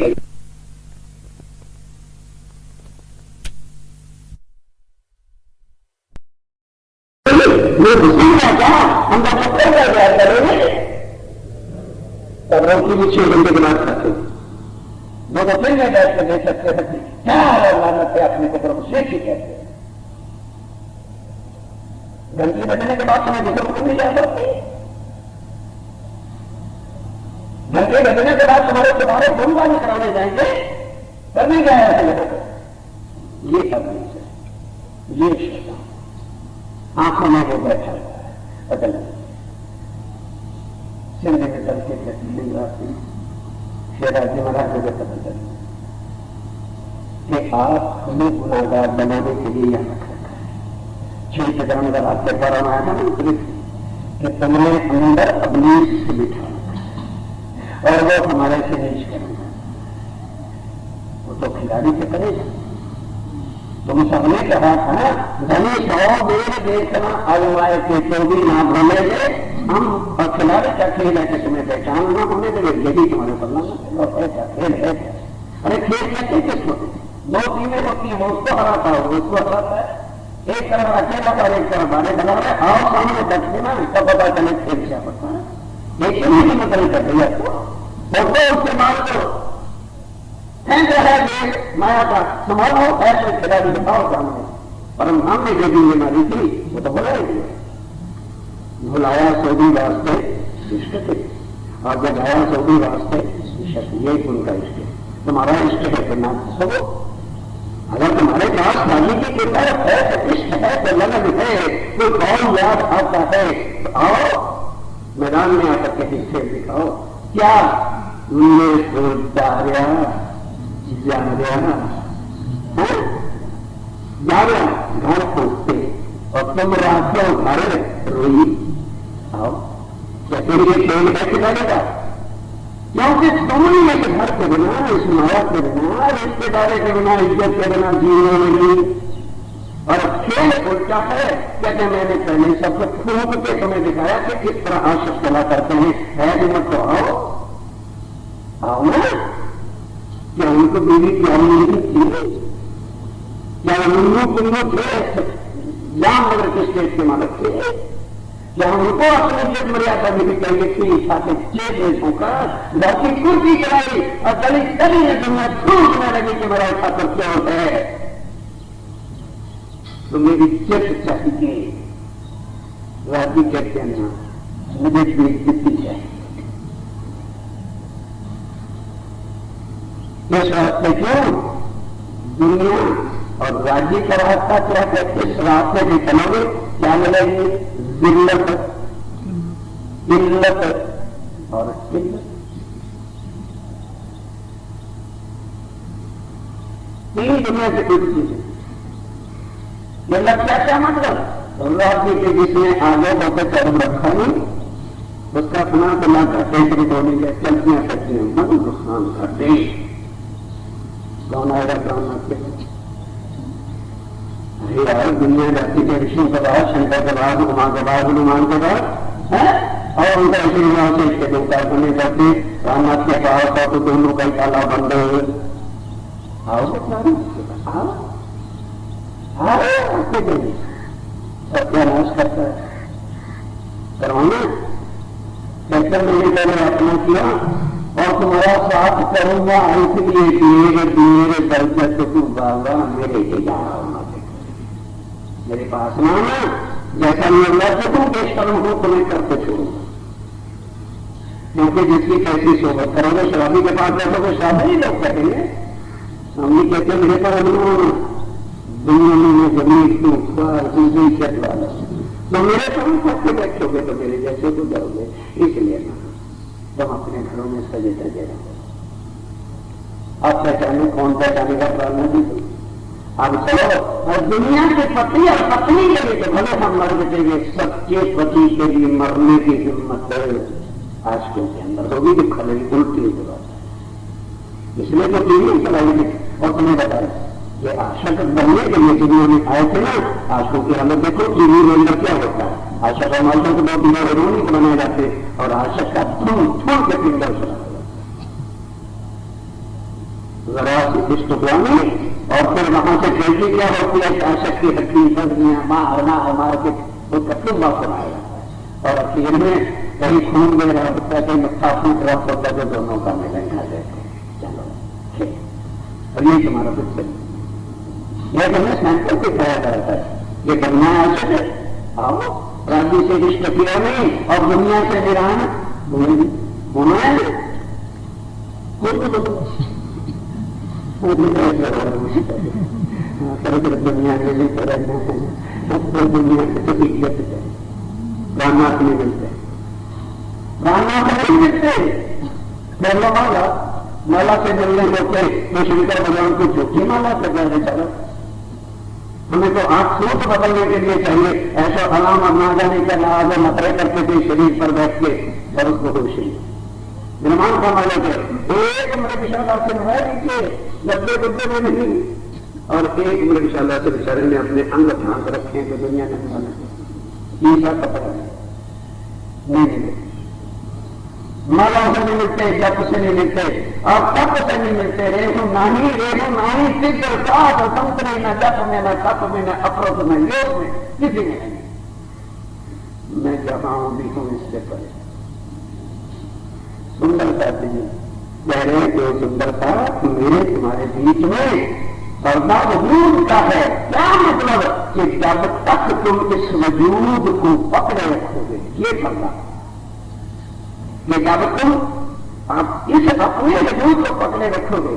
हम करेंगे तब रोटी भी 6 घंटे के बाद खाते वो तो फिर में बैठ कर दे सकते हैं क्या लानत है अपने को प्रभु से ही कहते हैं। घंटी बजने के बाद तुम्हें दूसरों को नहीं जा सकती घंटे बजने के बाद तुम्हारे गुणगान कराने जाएंगे करने गया है ये करने से ये शैतान आंखों में वो बैठा हुआ है बदल सिंधे में चल के कहती रास्ते राज्य महाराज को पता चल कि आप हमें गुनाहगार बनाने के लिए यहां रख रखा है। 6 चरण का रास्ते पर आया था कि तुमने अंदर अपनी से बिठा और वो हमारे से नहीं करेगा वो तो खिलाड़ी से करेगा। तुम सबने कहा था धनी 100 बेर देखना अगुआए के तो भी ना भूलेंगे हम और खिलाड़ी का खेल है कि तुम्हें पहचान ना होने देंगे यही तुम्हारे पढ़ना क्या खेल है क्या। अरे खेल कैसे किस होते 2 टीमें होती है वो उसको हराता हो उसको हराता है एक तरफ अकेला और एक तरफ बारे बना रहे आओ सामने बैठ देना तब पता चले खेल क्या पड़ता है। एक ही मतलब कर रही है फोटो उससे मार दो है माया का संभालो ऐसे खिलाड़ी दिखाओ सामने परम धाम ने जो भी मारी थी वो तो बोला ही भुलाया सऊदी वास्ते इष्ट थे और जब आया सऊदी वास्ते इष्ट ये उनका इष्ट है तुम्हारा इष्ट है तो नाम सबो अगर तुम्हारे पास शादी की कृपा है तो इष्ट है तो लगन है कोई कौन याद आता है तो आओ मैदान में आकर के हिस्से दिखाओ क्या घर खोजते और तुम रात घर रोई आओ कैसे ये खेल कैसे करेगा क्योंकि तुमने एक घर के बिना इस माया के बिना रिश्तेदारी के बिना इज्जत के बिना जीने मिली और खेल उल्टा है कहते मैंने पहले सबको फूक के तुम्हें दिखाया कि किस तरह आशिक चला करते हैं है हिम्मत तो आओ ना क्या उनको बीवी की अमूल्य थी क्या उन्नू कुंभो थे जामनगर के स्टेट के मालिक थे क्या उनको अपनी इज्जत मर्यादा मिली चाहिए थी ताकि 6 देशों का धरती कुर्सी चलाई और गली गली में दुनिया छूटने लगी कि मेरा खातर क्या होता है तो मेरी इज्जत चाहिए राजी कहते हैं ना मुझे बेइज्जती चाहिए इस रास्ते क्यों दुनिया और राज्य का रास्ता क्या कहते इस रास्ते में चलोगे क्या मिलेगी जिल्लत इल्लत और किल्लत 3 दुनिया की कुछ चीजें ये लक्ष्य क्या मतलब राज्य के जिसने आगे बढ़ते कदम रखा नहीं उसका अपना तला करते होने के चलतियां करती हैं मन नुकसान करते कौन आएगा कौन आपके अरे यार दुनिया जाति के विष्णु के बाद शंकर के बाद उमा के बाद हनुमान के बाद है और उनका आशीर्वाद से इसके देवता बने करते रामनाथ के पास तो दोनों का ताला बंद हो आओ सत्यानाश करता है करवाना सेक्टर मैंने पहले अपना किया और तुम्हारा साथ करूंगा इसलिए मेरे दर्जत तो तू बाबा मेरे के जाओ मेरे पास ना जैसा मैं लड़ सकूं पेश करूं हूं तुम्हें करते छोड़ूंगा क्योंकि जिसकी कैसी सोबत करोगे, शराबी के पास बैठोगे, शराबी ही लोग कहेंगे। स्वामी कहते मेरे पर अनुमान दुनिया में जमीन की जिंदगी चल रहा है, तो मेरे पर सबसे बैठोगे तो मेरे जैसे गुजरोगे। इसलिए तुम अपने घरों में सजे सजे रहो। अब पहचाने कौन पहचानेगा प्रार्थना की। अब चलो, और दुनिया की पति और पत्नी के लिए तो भले हम मर बचेंगे, सच्चे पति के लिए मरने की हिम्मत आज के अंदर होगी कि खले उल्टी बात है। इसलिए तो टीवी चलाई और तुम्हें बताया ये आशा बनने के लिए दुनिया में आए थे ना। आशों की हालत देखो, टीवी में अंदर क्या होता है। आशा का मालूम को बहुत बिना रोनी बनाए जाते और आशा का थूम के पिंडर चला जरा इष्ट हुआ नहीं। और फिर वहां से कैसी क्या होती है, आशा की हड्डी सर्दियां मार के वो कत्ल वापस आया जाता है। और अखीर में कहीं खून दे रहा होता है, कहीं मत्था फूट रहा होता है, जो दोनों का मिलन खा जाते। चलो ठीक, और ये तुम्हारा कुछ यह तुम्हें सैंपल से खाया जाता है। ये करना है आशा से आओ, राज्य से इष्ट किया नहीं और दुनिया से निरान होना है। दुनिया में नहीं रहना है, दुनिया से इज्जत है। प्राणनाथ नहीं मिलते, प्राणनाथ नहीं मिलते। माला से मिलने होते तो शंकर भगवान को झूठी माला से कहने चलो। हमें तो आंख सूट बदलने के लिए चाहिए। ऐसा अलाम और ना जाने के लाभ मतरे करते थे शरीर पर बैठ के और उसको खुशी निर्माण का माले थे। एक मृगशाला से है नीचे डब्बे डब्बे में नहीं, और एक मृगशाला से बेचारे ने अपने अंग ढांक रखे तो दुनिया ने तीसरा कपड़ा नहीं मिले। माला से नहीं मिलते, जप से नहीं मिलते और तप से नहीं मिलते। रेहू नाही सिद्ध साध संत में, न जप में, न तप में, न अप्रोध में, योग में, किसी में नहीं। मैं जहां हूं भी हूं इससे परे। सुंदरता दीजिए, कह रहे जो सुंदरता मेरे तुम्हारे बीच में पर्दा वजूद का है। क्या मतलब कि जब तक तुम इस वजूद को पकड़े रखोगे, ये पर्दा, ये जब तुम आप इस अपने वजूद को पकड़े रखोगे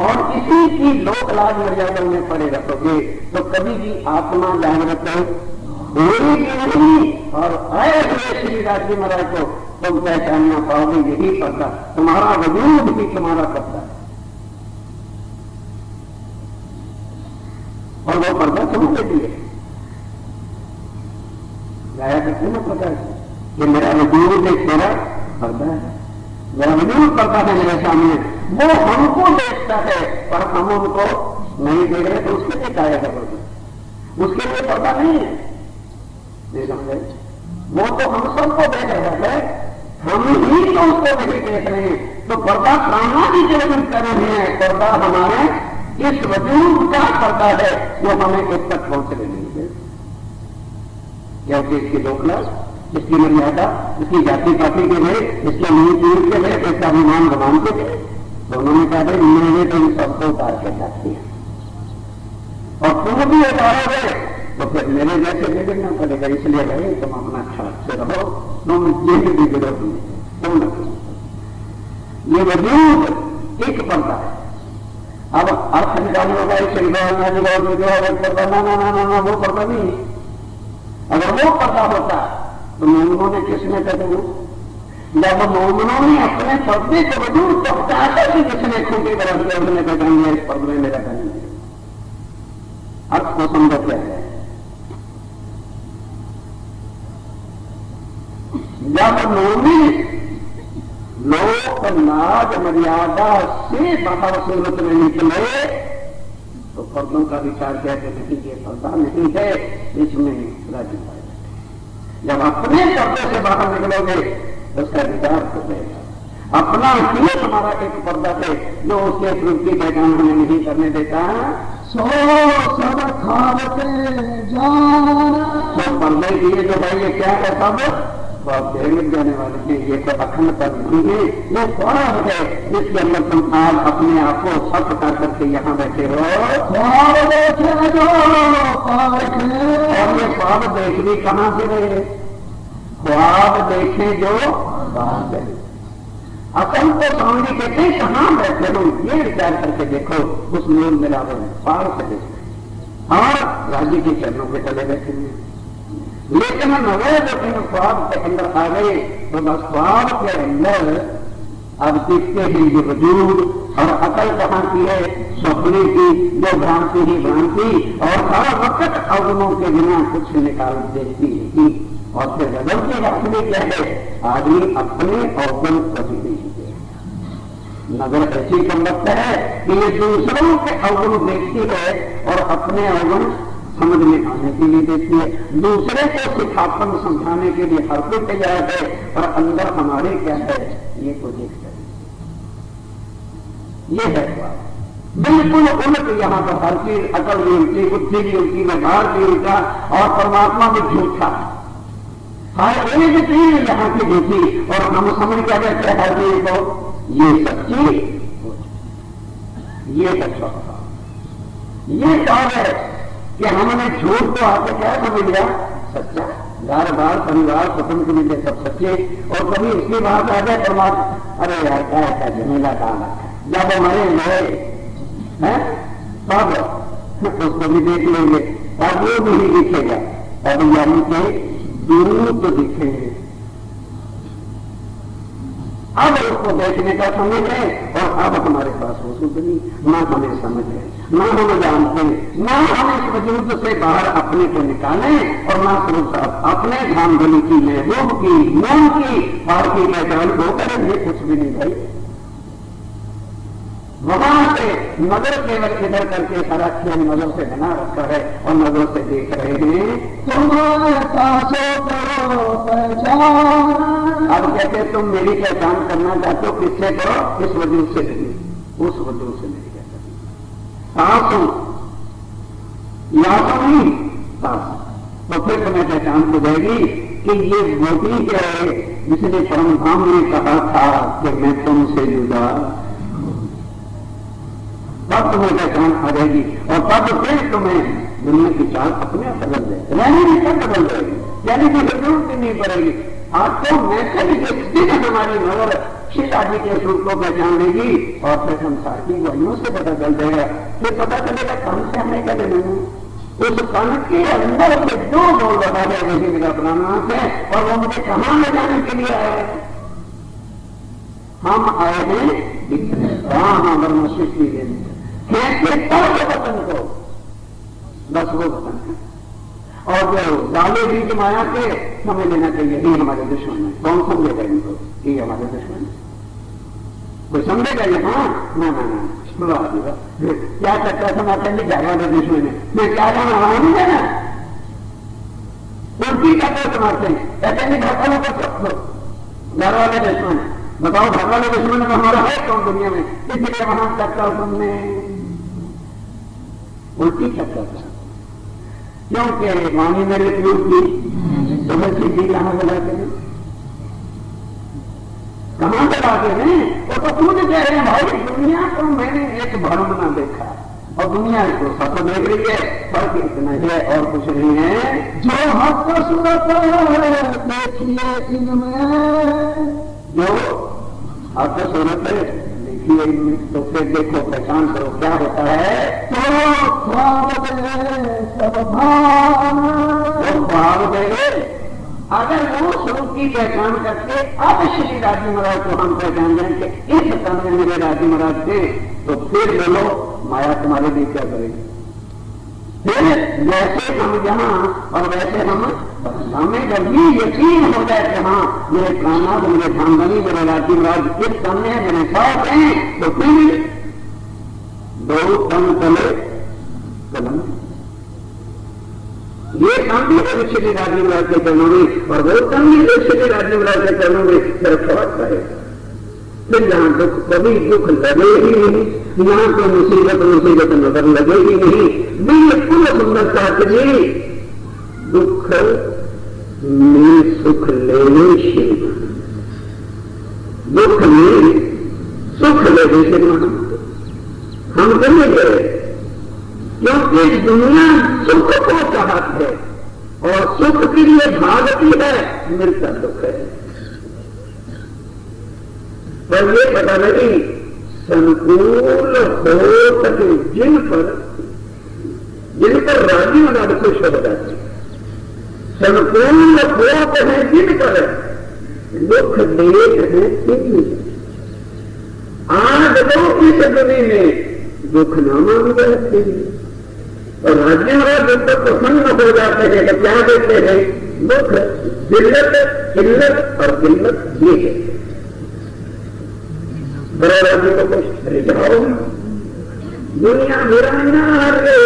और इसी की लोक लाज मर्यादा में पड़े रखोगे तो कभी भी आत्मा जागृत होगी नहीं। और आए हुए श्री राजी महाराज को तुम पहचानना पाओगे, यही पर्दा, तुम्हारा वजूद भी तुम्हारा पर्दा है। और वो पर्दा समझ लिए गाया करते ना पर्दा, ये मेरा वजूद एक तेरा पर्दा है, मेरा वजूद पर्दा है मेरे सामने। वो हमको देखता है पर हम उनको नहीं देख रहे, तो उसके लिए गाया का पर्दा, उसके लिए पर्दा नहीं है। समझे? वो तो हम सबको देख रहे हैं, हम ही तो उसको नहीं देख रहे हैं। तो पर्दा प्राणा की जरूरत कर रहे हैं। पर्दा हमारे इस वजूद का पर्दा है, वो हमें उस तक पहुंचने नहीं दे। क्योंकि इसकी लोकला, इसकी मर्यादा, इसकी जाति पाति के लिए, इसके नींद दूर के लिए, इसका अभिमान भगवान के लिए, दोनों ने कहा मैंने तो इन सबको उतार के रख दिया और तुम भी उतारोगे तो फिर मेरे जैसे बिगड़ना पड़ेगा। इसलिए भाई तुम अपना छात्र से रहो, तुम ये भी बिगड़ो तुम न। ये वजूद एक पर्दा है। अब अर्थ निकालने होगा इसे ना वो पर्दा नहीं। अगर वो पर्दा होता तो मोमिनों ने किसने कहते हो, जब मोमिनों ने अपने पर्दे को वजूद पहुंचाया कि जिसने खूटी बरस दिया उसने कहा इस पर्दे में मेरा करना है। अर्थ को समझो क्या है। जब मोमिन लोक लाज मर्यादा से बाहर सूरत में निकले तो पर्दों का विचार कहते नहीं, ये पर्दा नहीं है, इसमें राजी पाए। जब अपने पर्दे से बाहर निकलोगे तो उसका विचार हो जाएगा। अपना ही हमारा एक पर्दा है जो उसके रूप की पहचान हमें नहीं करने देता है। सो सब खावते जाना, तो पर्दे दिए जो भाई ये क्या है सब तो आप मिल जाने वाले हैं। ये तो अखंड पद नहीं है, ये स्वार्थ है जिसके अंदर तुम आज अपने आप को सब कर करके यहाँ बैठे हो। और ये ख्वाब देख भी कहाँ से रहे, ख्वाब देखे जो बात है। अकल को स्वामी कहते हैं कहां बैठे हो, ये विचार करके देखो उस मूल मिलावे में पार से देखो और राज्य के चरणों के तले बैठे हुए। लेकिन नवे जब इन ख्वाब के अंदर आ गए तो बस ख्वाब के अंदर अब देखते हैं ये वजूद और अकल कहां की है, सपने की, जो भ्रांति ही भ्रांति और सारा वक्त अवगुणों के बिना कुछ निकाल देती है। और फिर बदलते अपने क्या है, आदमी अपने अवगुण कभी नहीं है। नजर ऐसी कमबख्त है कि ये दूसरों के अवगुण देखती है और अपने अवगुण समझ में आने के लिए देखती है। दूसरे को सिखापन समझाने के लिए हर कोई तैयार है और अंदर हमारे क्या है ये को देखते हैं। ये है बिल्कुल उल्ट। यहां पर हर चीज अकल भी उल्टी, बुद्धि भी उल्टी, व्यवहार भी उल्टा और परमात्मा भी झूठा। हर एक चीज यहाँ की झूठी और हम समझ क्या कहते हैं हर चीज को ये सच्ची, ये सच्चा। ये कौन है कि हमने झूठ को आके क्या समझ लिया सच्चा। घर बार परिवार कुटुंब के लिए सब सच्चे और कभी इसकी बात आ जाए परमात्मा, अरे यार क्या जमीला काम है, जब हमारे गए हैं तब उसको भी देख लेंगे और वो भी नहीं दिखेगा। अब यानी कि दूर तो दिखेंगे। अब उसको देखने का समय है और अब हमारे पास वो सुध नहीं, ना हमें समझ है, ना हम जानते हैं, ना हम इस वजूद से बाहर अपने को निकालें और ना सिर्फ अपने धाम गली की महबूब की मोम की और की पहचान को करेंगे। कुछ भी नहीं भाई, वहां से नजर केवल इधर करके सारा खेल नजर से बना रखा है और नजर से देख रहे हैं तुम्हारे पासों करो पहचान। अब कहते तुम मेरी पहचान करना चाहते हो, किससे करो, इस वजूद से नहीं, उस वजूद से मेरी पहचान। सासू या तो नहीं सास तो फिर तुम्हें पहचान हो जाएगी कि ये मोदी क्या है जिसने परम धाम ने कहा था कि मैं तुमसे जुड़ा, तब तुम्हें पहचान आ जाएगी और तब फिर तुम्हें दुनिया की चाल अपने बदल जाएगी, रहने की क्या बदल जाएगी, यानी कि जरूरत नहीं पड़ेगी। आज तो मैं कभी देखती है हमारी नजर सीता जी के स्वरूप को पहचान लेगी और फिर संसार की वहियों से पता चल जाएगा। फिर पता चलेगा कम से हमें क्या लेना है, उस कण के अंदर से जो बोल बता दे वही मेरा प्राणांत है और वो मुझे कहां ले जाने के लिए आया है। हम आए हैं हाँ वरना सृष्टि देने वतन को, बस वो वतन है। और जो डाले बीज माया के हमें लेना चाहिए ये हमारे दुश्मन है। कौन समझेगा इनको ये हमारे दुश्मन है? कोई समझेगा ये? हाँ ना क्या करता समाते हैं घर वाले दुश्मन है, मैं क्या जाना वहां नहीं जाना, उल्टी कहते समाते हैं, कहते हैं घर वालों को घर वाले दुश्मन है। बताओ घर वाले दुश्मन में हमारा है कौन दुनिया में, इसलिए वहां चक्कर तुमने उल्टी चक्कर था क्योंकि वाणी मेरे प्रयोग की तो मैं सीधी कहां बुलाते हैं, कहां बुलाते हैं? वो तो खुद कह रहे हैं भाई दुनिया को मैंने एक भ्रम ना देखा और दुनिया को सत देख रही है, फर्क इतना है और कुछ नहीं है। जो हक सूरत देखिए इनमें, जो हक सूरत देखिए इनमें, तो फिर देखो पहचान करो क्या होता है। तो ख्वाब दे सब भान, वो ख्वाब दे। अगर वो स्वरूप की पहचान करके अब श्री राजी महाराज को हम पहचान जाएंगे इस तन में मेरे राजी महाराज थे, तो फिर बोलो माया तुम्हारे लिए क्या करेगी। फिर जैसे हम यहाँ और वैसे हमें जब ये यकीन हो जाए कि हाँ मेरे प्राणनाथ मेरे धामधनी मेरे राजी महाराज इस समय मेरे साथ हैं, तो फिर दो तन तले कलम ये काम भी है श्री राजी महाराज के चरणों में और वो काम भी है श्री राजी महाराज के चरणों में फर्क है। फिर जहां दुख कभी दुख लगे ही नहीं, यहाँ तो मुसीबत नजर लगे ही नहीं, बिल्कुल सुंदरता के दुख में सुख लेने से दुख में सुख लेने से हम चले गए क्योंकि दुनिया सुख को चाहती है और सुख के लिए भागती है, मृत्यु दुख है। पर ये पता नहीं संकुल हो सके जिन पर राजी होना खुश हो जाते, संपूर्ण होत है जिन पर दुख देख है तीन। आज लोग इस दुनिया में दुख न मान जाते हैं और राज्य और दुख पर प्रसन्न हो जाते हैं तो क्या देते हैं? दुख, दिल्लत, किल्लत और किल्लत ये है। बड़े राज्य को कुछ जाओ दुनिया वीराना रे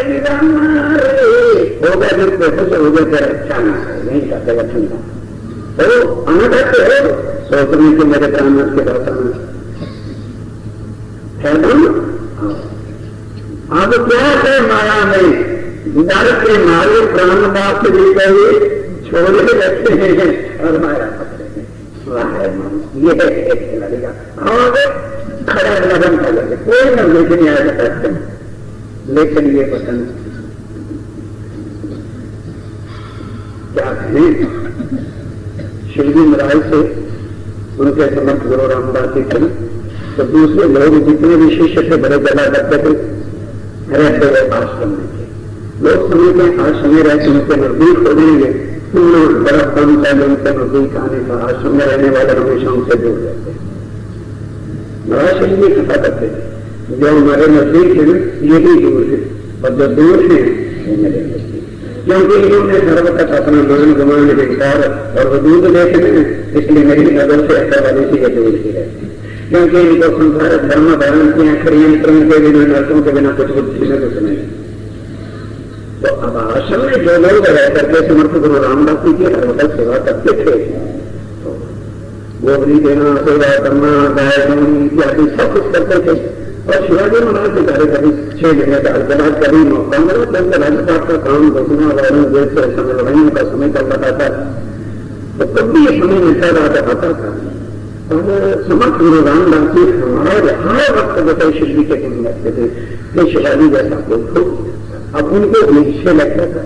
वीराना रे होगा जिसको खुश हो गया अच्छा ना है नहीं करते अच्छा तो अनगत है सोचने के मेरे प्राण के दर्शन है अब क्या है माया में डर के मारे प्राण बात भी गए छोड़े रखते हैं और माया पकड़े ये लगेगा और खड़ा लगन कर लगे कोई न लेकिन आया करते लेकिन ये पसंद क्या कहें शिवजी महाराज से उनके समर्थ गुरु रामदास जी थे तो दूसरे लोग जितने भी शिष्य थे बड़े जला करते थे रहते हुए आश्रम में थे। लोग समझते आश्रम में रहते उनके नजदीक हो जाएंगे बड़ा कम चाहिए उनके नजदीक आने का। आश्रम में रहने वाले हमेशा उनसे दूर रहते हैं। महाराज शिव जी कथा करते थे जो हमारे नजदीक है यही दूर है और जो दूर है वो मेरे नजदीक क्योंकि इन्होंने सर्वतक अपना मान गमान विकार और वजूद देखे में इसलिए मेरी नजर से ऐसा वाली सी ये दूर ही रहती क्योंकि इनको संसार धर्म धारण की आखिरी यंत्रों के बिना नर्सों के बिना कुछ बुद्धि में कुछ नहीं। तो अब आश्रम में जो लोग रह करके समर्थ गुरु रामदास जी की सर्वतक सेवा करते थे तो गोबरी देना सेवा करना गाय इत्यादि सब कुछ करते थे। और शिवाजी महाराज के कार्य कभी 6 महीने का बाद कभी 15 दिन का राज्यपाल का काम घोषणा वालों जैसे समय लड़ाइयों का समय कर रहा था तो तब भी ये समय मिलता रहा था। और समर्थ गुरु रामदास जी हमारे हर वक्त बताए शिव जी के गुण लगते थे कि शिवाजी जैसा कोई अब उनको निश्चय लगता था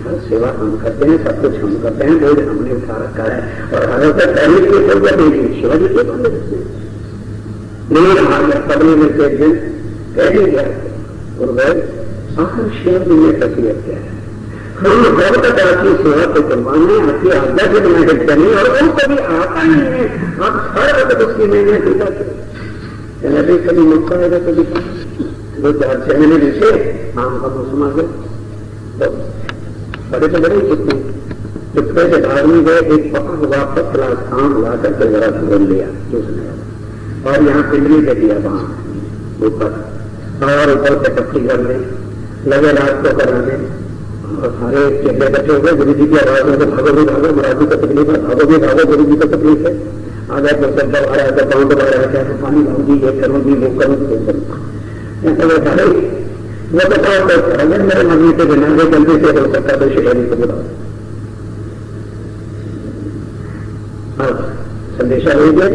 हर सेवा हम करते हैं सब कुछ हम करते हैं बोझ हमने उठा रखा है और हर वक्त पहले की जरूरत नहीं शिवाजी के बंद नहीं रहा गया पगले में एक दिन कह दिया गुरुदेव आखिर शिव जी ने तस्वीर क्या है हम जब तक आपकी सेवा को करवाने आपकी आज्ञा के बिना करते नहीं और वो कभी आता नहीं है आप हर वक्त उसकी मैंने टीका करें कभी मौका आएगा कभी दो 4 6 महीने नीचे आम का मौसम आ गया तो बड़े से बड़े कितने चुपके से आदमी गए एक पका हुआ पतला आम ला करके जरा सुगन लिया चूसने वाला और यहाँ पिंडली दे दिया वहां ऊपर और ऊपर से पट्टी कर ली लगे रात को कराने और सारे चेहरे बचे हुए गुरु जी की आवाज में भागो भी भागो मराठी को तकलीफ है भागो भी भागो गुरु जी को तकलीफ है आगे तो सब दबा रहा है पाँव दबा रहा है पानी लाऊ जी ये करूँ जी वो करूँ ऐसा बैठा रही वो बताओ तो अगर मेरे मम्मी के बिना जल्दी से हो सकता तो शिवाजी को बुलाओ अब संदेशा हो गया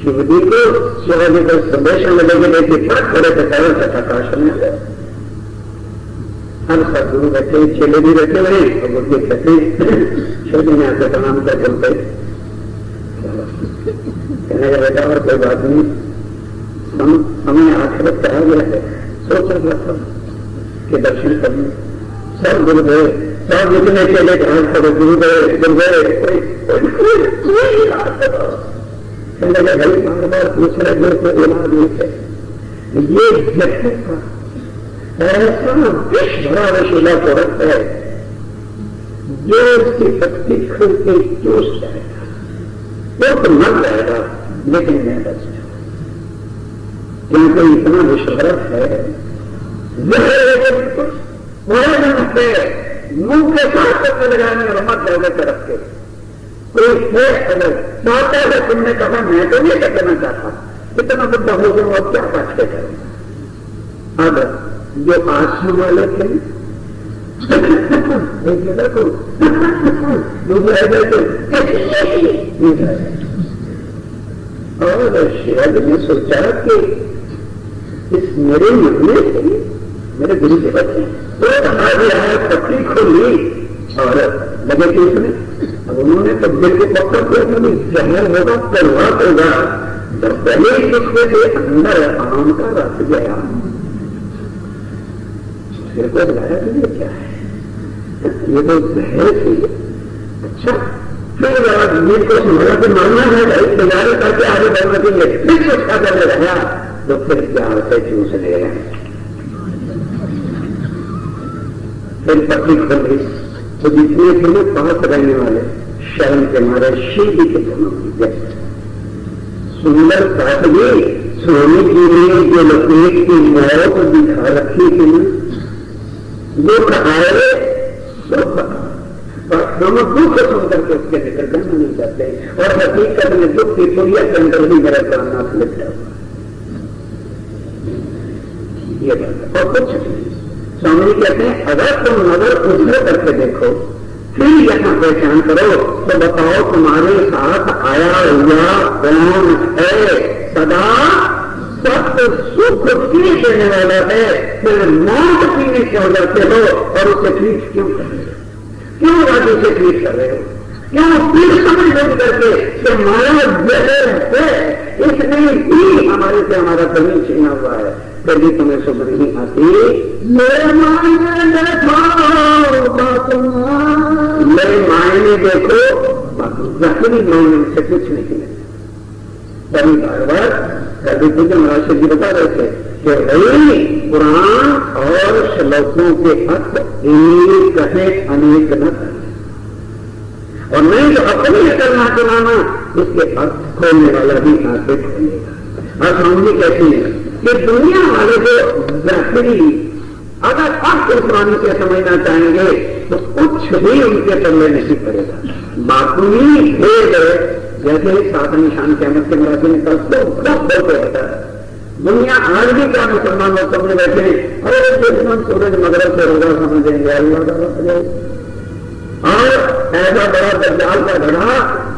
शिवजी को शिवाजी को संदेशा मिलेगी लेकिन फर्क पड़े तो कौन सा प्रकाश में गया हम सदगुरु बैठे चेले भी बैठे हुए और बुद्धि कहते शिवजी ने आके प्रणाम कर चलते कहने का बेटा और कोई बात नहीं हमें आखिरत कहा गया है सोच रहा था कि दर्शन करने सब गुरुदेव सब जितने चले ध्यान करो गुरुदेव भाई बार बार पूछ रहे को इलाज नहीं है ये जगत का ऐसा विष भरा रशीला प्रोडक्ट है जो उसकी शक्ति खुद के चूस जाएगा वो तो मर जाएगा लेकिन मैं बच जाऊँ क्योंकि इतना विषभरत है मुंह के साथ तक लगाने और मत जाओगे तरफ के कोई है अगर चाहता है तुमने कहा मैं तो नहीं करना चाहता इतना बुद्धा हो गया और क्या बात के करें अब जो आश्रम वाले थे देखो दूसरा और शिवाजी ने सोचा कि इस मेरे निकले से मेरे गुरु के बच्चे तो हमारी पत्नी खोली और लगे कि उसने अब उन्होंने तो बिल्कुल पक्का किया कि जहर होगा कड़वा होगा, तो पहले किसके से अंदर आम का रस गया, फिर को बताया कि ये क्या है, ये तो जहर थी। अच्छा, फिर जीत को समझा कि मानना है भाई, तैयारी करके आगे बढ़ रखेंगे, फिर उसका करने लगा तो फिर क्या होते चूस ले रहे हैं, फिर पति खुल गई। तो जितने थे पास रहने वाले शर्म के मारे शीधी के जन्म गए। सुंदर साथी स्वामी जी ने जो लपेट की मौत दिखा रखी थी, दुख आए सुख, दोनों दुख सुंदर के उसके निकल जाना नहीं चाहते, और हकीकत में दुख की पुरिया के अंदर ही मेरा प्राणनाथ लिखा हुआ ये बात। और कुछ स्वामी कहते हैं अगर तुम नजर उधर करके देखो, फिर यहां पहचान करो, तो बताओ तुम्हारे साथ आया हुआ कौन है, सदा सत्य सुख पी देने वाला है, फिर मौत पीने क्यों जाते हो, और उसे ट्रीट क्यों कर रहे हो, क्यों राजी से ट्रीट कर रहे हो, क्यों फिर समझ नहीं करके कि माया जहर है, इसलिए ही हमारे से हमारा कमी छीना हुआ है, फिर भी तुम्हें सुख नहीं आती। मेरे मायने देखो, जख्मी मायने से कुछ नहीं मिले। कभी बार बार कभी पूज्य महाराज जी बता रहे थे कि भाई पुराण और श्लोकों के अर्थ एक कहे अनेक न कहे, और नहीं तो अपनी करना चलाना, इसके अर्थ खोलने वाला भी आगे खोलेगा। और स्वामी कहती है कि दुनिया वाले जो जहरी अगर अर्थ स्वामी से समझना चाहेंगे तो कुछ भी उनके पल्ले नहीं पड़ेगा। बाकी भेद जैसे सात निशान के अमर के मराठी ने कल तो बोलते रहता है, दुनिया आज भी क्या मुसलमान लोग सबने बैठे, अरे दुश्मन सूरज मगरब से होगा समझेंगे अल्लाह, और ऐसा बड़ा दज्जाल का घड़ा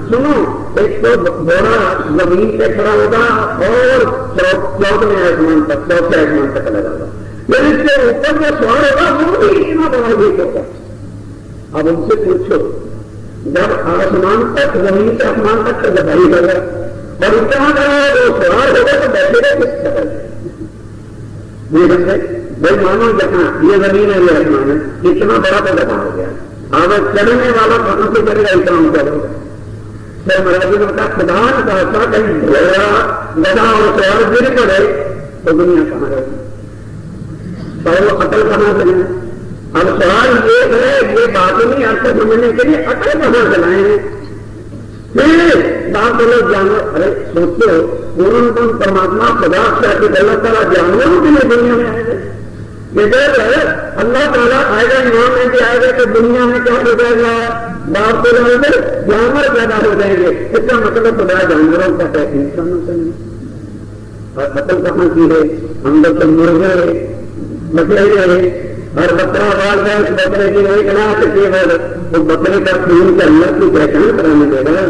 सुनो, एक तो घोड़ा जमीन पे खड़ा होगा और चौथे आसमान तक, चौथे आसमान तक चला जाएगा, फिर इसके ऊपर जो सवार होगा वो भी इतना बड़ा भी होगा। अब उनसे पूछो, जब आसमान तक जमीन से आसमान तक का दबाई होगा और इतना बड़ा जो सवार होगा तो बैठेगा किस तरह से, भाई मानो जहां ये जमीन है ये आसमान है, इतना बड़ा तो दबा हो गया, अब चढ़ने वाला कहां से करेगा, इतना ऊंचा होगा। फिर महाराज ने बताया खुदा ने कहा कहीं घोड़ा गधा और सवार गिर पड़े तो दुनिया कहां रहेगी, तो अकल कहां से है। अब सवाल ये है, ये बात नहीं अर्थ समझने के लिए अकल कहां से लाए हैं। फिर बात लोग जानवर, अरे सोचो पूर्ण परमात्मा खुदा से अल्लाह ताला जानवरों के लिए दुनिया में आएगा, ये देर है अल्लाह ताला आएगा, इमाम में भी आएगा तो दुनिया में क्या हो जाएगा, बाप को लाएंगे जानवर पैदा हो जाएंगे, इसका मतलब खुदा जानवरों का है, इंसानों का नहीं। और अकल कहां की है, अंदर तो मुर्गे बकरे गए और बकरा बाल गए, उस बकरे की एक लाख के बाद वो बकरे का खून का अल्लाह की पहचान कराने देगा।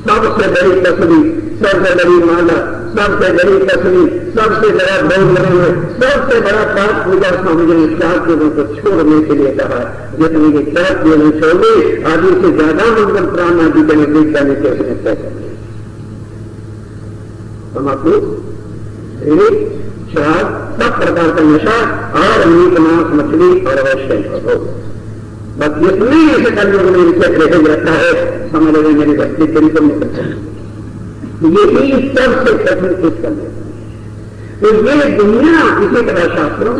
सबसे बड़ी तस्वीर, सबसे बड़ी माला, सबसे बड़ी तस्वीर, सबसे बड़ा दौड़ लगे, सबसे बड़ा पाठ पूजा समझने 4 चीजों को छोड़ने के लिए कहा, जितनी की 4 चीजें छोड़े आदि से ज्यादा मंगल प्राण आदि के निर्देश जाने के उसने तय कर लिया। तम्बाकू, शराब, सब प्रकार का नशा और मीट मांस मछली और अवश्य हो, बस जितने ऐसे कर्मों में इनसे प्रेरित रहता है, समझ रहे मेरी भक्ति तेरी को निकल सकती, यही सबसे कठिन कुछ कर लेता है। तो ये दुनिया इसी तरह शास्त्रों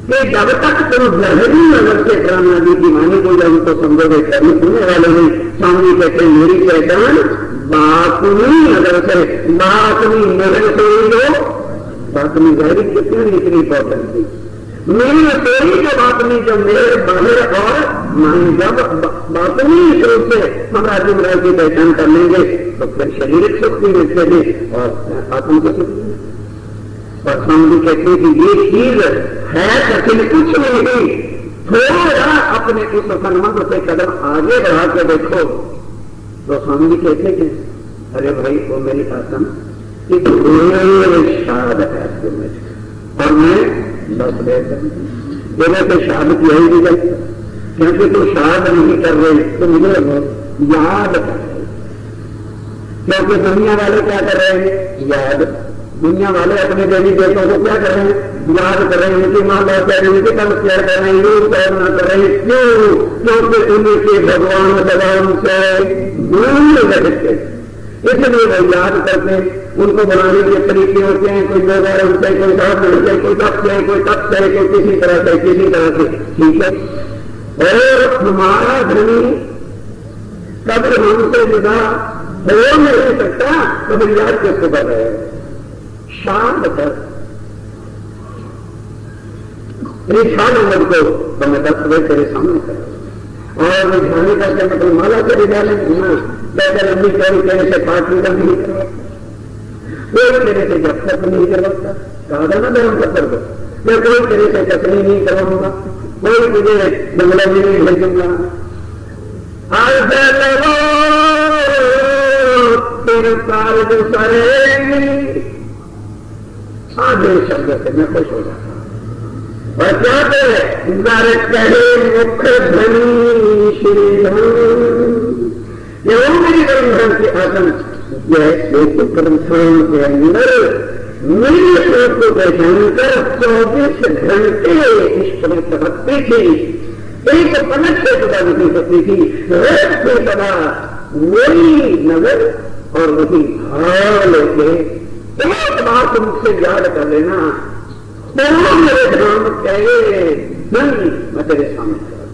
कि जब तक तुम जहरी नजर से प्राण आदि की मानी को जब उनको समझोगे, कभी सुनने वाले नहीं, सामने कहते मेरी पहचान बातनी नजर से, बातनी नजर से लो, बातनी जहरी कितनी इतनी इंपॉर्टेंट थी, मेरी तेरी जो बातनी जो मेरे बाहर और मान, जब बातनी रूप से हम राज्य महाराज की पहचान कर लेंगे तो फिर शारीरिक शक्ति मिलते और आत्म को शक्ति। और स्वामी कहते हैं कि ये चीज है कठिन कुछ नहीं, थोड़ा अपने उस संबंध से कदम आगे बढ़ा के देखो तो स्वामी कहते कि अरे भाई वो मेरी आत्मा एक शाद है और मैं बस जगह पे शादी यही भी जाए, क्योंकि तू शाद नहीं कर रहे, तो मुझे याद कर रहे। क्योंकि दुनिया वाले क्या कर रहे हैं? याद। दुनिया वाले अपने देवी देवताओं को क्या कर रहे हैं? याद कर रहे हैं, उनकी माला कर रहे हैं, उनकी तपस्या कर रहे हैं, योग साधना कर रहे हैं। क्यों? क्योंकि उनके भगवान सदा उनसे दूर रहते, इसलिए वो याद करते। उनको बनाने के तरीके होते हैं, कोई दो बार उठते, कोई साथ में उठते, कोई तप से, कोई तप से, कोई किसी तरह से, किसी तरह से। ठीक है। और हमारा धनी कब्र हमसे जुदा हो नहीं सकता, तो फिर याद किसको कर रहे हैं? शांत कर शान उम्र को तो मैं 10 बजे तेरे सामने कर और मैं ध्यान करके मैं कोई माला चले जाने पैदल लंबी चौड़ी तेरे से पार्टी का नहीं करवा, कोई तेरे से जब तक नहीं करवाता, कहा ना धर्म पत्थर को, मैं कोई तेरे से चटनी नहीं करवाऊंगा, कोई तुझे बंगला भी नहीं भेजूंगा। तेरे कार्य सारे आधे शब्द से मैं खुश हो जाता हूं। और क्या कहे मुख धनी श्री ये मेरी ग्रंथन के आसन ग्रंथन के अंदर मेरे शोक को पहचान कर 24 घंटे इष्ट भक्ति थी, एक पलक से पता नहीं सकती थी, रेत से पता वही नगर और वही भाव लेके एक बात मुझसे याद कर लेना, तो मेरे धाम कहे नहीं मैं तेरे सामने कर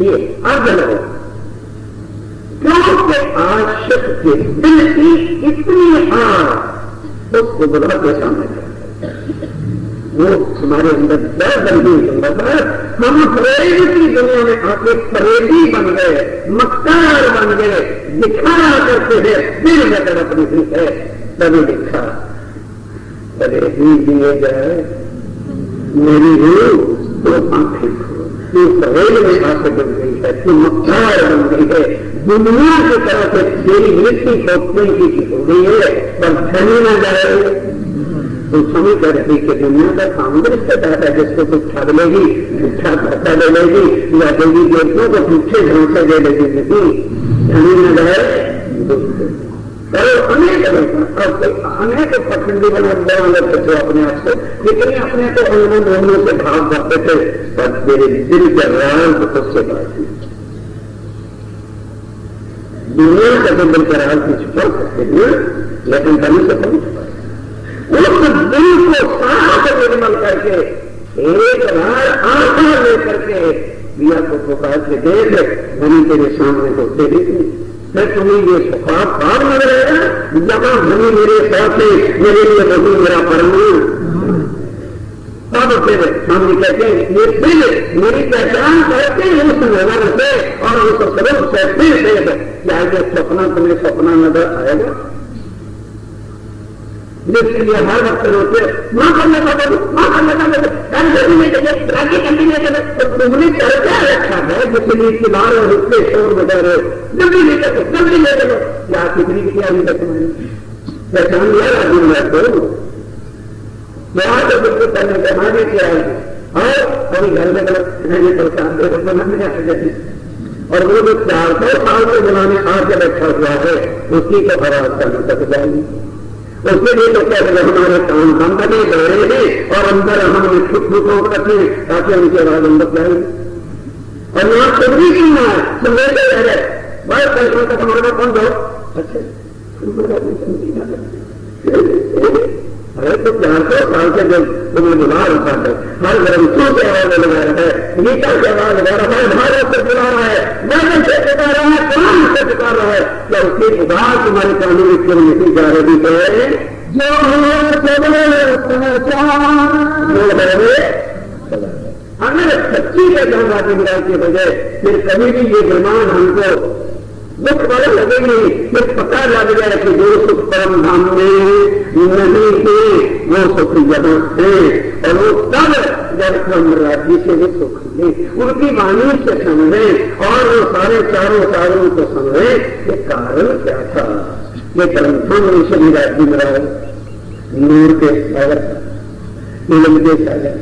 ये अर्थ लगो। क्योंकि आशिक के दिल की इतनी आग उसको बुला के सामने कर वो हमारे अंदर दर्द नहीं होता। हम प्रेम की दुनिया में आके प्रेमी बन गए, मक्कार बन गए, दिखाया करते हैं दिल में तड़प रही है, तभी दिखा अरे ही दिए जाए मेरी रूह तो आंखें खो, तू प्रेम में आके बन गई है, तू मक्कार बन गई है, दुनिया की तरफ से तेरी मृत्यु खोपने की हो गई है, पर धनी न जाए तो समझ कर रही कि दुनिया का काम रिश्तेदार है जिसको कुछ ठग लेगी, झूठा घाटा ले लेगी या देवी देवताओं को झूठे ढंग से दे लेगी, धनी न जाए अनेक पसंदी वाले थे अपने आप से, लेकिन अपने को उन्होंने दोनों से भाव करते थे, पर मेरे दिल के राज उससे बात दुनिया का तो दिल के राज की छुपा सकते हैं, लेकिन धनी से नहीं छुपा। उस दिल को साफ निर्मल करके एक बार आंखों लेकर के दिया को पुकार के देख धनी तेरे सामने को तेरी मैं तुम्हें ये सुखा पार लग रहेगा जहां धनी मेरे साथ मेरे लिए बहू मेरा परमाणु तब फिर हम कहते हैं ये दिल मेरी पहचान करके उस नजर से और उस स्वरूप से फिर से क्या ये सपना तुम्हें सपना नजर आएगा, जिसके लिए हर वक्त रोते मां करने का मां करने का राज्य करने तो तुमने क्या रखा है जिसके लिए किनार और उसके शोर बजा रहे जल्दी ले चलो जल्दी ले चलो क्या कितनी की तैयारी तक पहचान लिया राज्य को यहाँ तो बिल्कुल पहले बेमारी की आएगी और कभी घर में गलत परेशान बनाने आ जाती और वो जो 400 साल से बनाने आके रखा हुआ है उसी को खराब करने तक जाएगी। उसके लिए तो क्या हमारे काम बंद बने गए हैं और अंदर हम खुद को रखें ताकि उनकी आवाज अंदर जाएगी और यहाँ खुद भी सुनना है सुनते रहे बड़े पैसों तक हमारे कौन दो अच्छा अरे तो 400 साल से जो तुम्हें बुला रखा है हर ग्रंथों से आवाज लगा रहा है गीता से आवाज लगा रहा है भारत से बुला रहा है मैंने से चुका रहा है काम से चुका रहा है क्या उसकी उदार तुम्हारे कानून में क्यों नहीं जा रही है अगर सच्ची पहचान राजी मिला की बजाय फिर कभी भी ये विमान हमको दुख वाले लगे नहीं, फिर पता लग गया कि जो सुख परम धाम में नहीं थे वो सुख यहाँ थे और वो तब जब हम राज्य से भी सुख ले उनकी वाणी से समझे और वो सारे चारों सारों को समझे ये कारण क्या था। ये ग्रंथों में से भी राज्य मिला नूर के सागर नीलम के सागर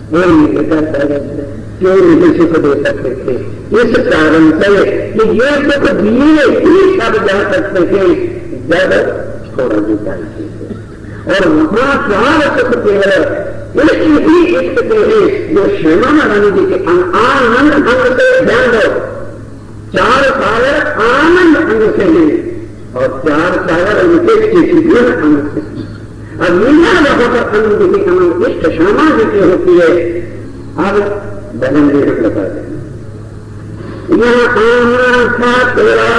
वो नहीं करता रहता, क्यों नहीं किसी को दे सकते थे? इस कारण से कि ये सुख दिए ही सब जा सकते थे जब थोड़ा भी चाहिए थे। और वहां सारा सुख केवल ही एक हैं जो श्यामा रानी जी के आनंद अंग से ध्यान दो। 4 सागर आनंद अंग से हैं और 4 सागर उनके चिकित्सा अंग से। अब मीना वहां पर अंग की अनंत इष्ट श्यामा जी की होती है। अब बदन भी बता दें, यहाँ आना था तेरा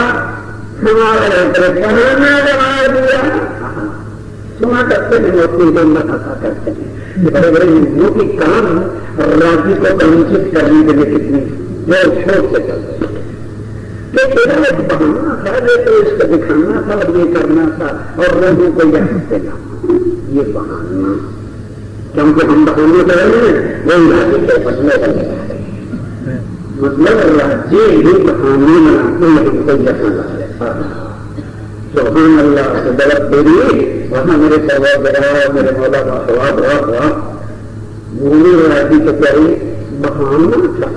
हमारा बहाना लगा दिया। सुना करते हैं मोती को नफा करते हैं बड़े बड़े हिंदुओं की काम राज्य को वंचित करने के लिए कितनी जोर शोर से चल रहे तो तेरा एक बहाना था, तो इसको दिखाना था और ये करना था और लोगों को यह देना ये बहाना, क्योंकि हम बहाने कर रहे हैं वही राज्य के बदले बदले मतलब राज्य ही बहाने बनाते हमको यहाँ ला रहे। सुभान अल्लाह से दौलत देरी वहां मेरे सवाल मेरे मौला का सवाल हुआ भूमि राज्य के चाहिए बहाना था,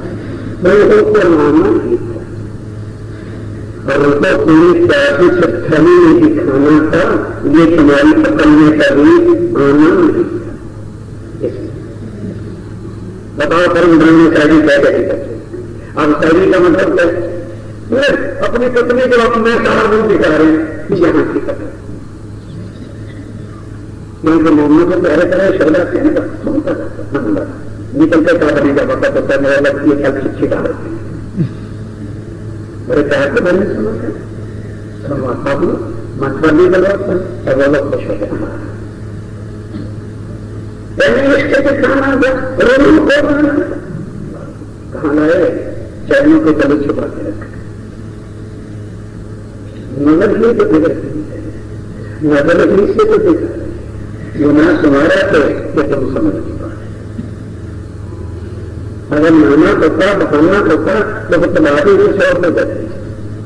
मैं उसको मानना ही था और उनको पूरी पैसे से थली में दिखाना था। ये तुम्हारी पकड़ने का भी आनंद नहीं था। बताओ पर में शायरी क्या कही करते। अब शायरी का मतलब है अपनी पत्नी को अपने सारा रूप दिखा रहे हैं कि यहाँ की कथा, क्योंकि मोहम्मद को पहले तरह शब्दा से निकलते का बनेगा वक्त होता है मेरा लगती है कल शिक्षित आ रहे मेरे प्यार के बने समझता हूँ मतलब नहीं बदलता है वो लोग खुश होते हैं। इसके दिखाना कहाँ लाए चैनों के तले छुपा के रखा नजर ही तो दिख नजर ही से तो दिखा जो ना तुम्हारा तो कि तुम समझ नहीं पाए। अगर नाना होता बहाना होता तो तुम्हारी भी शौक में करते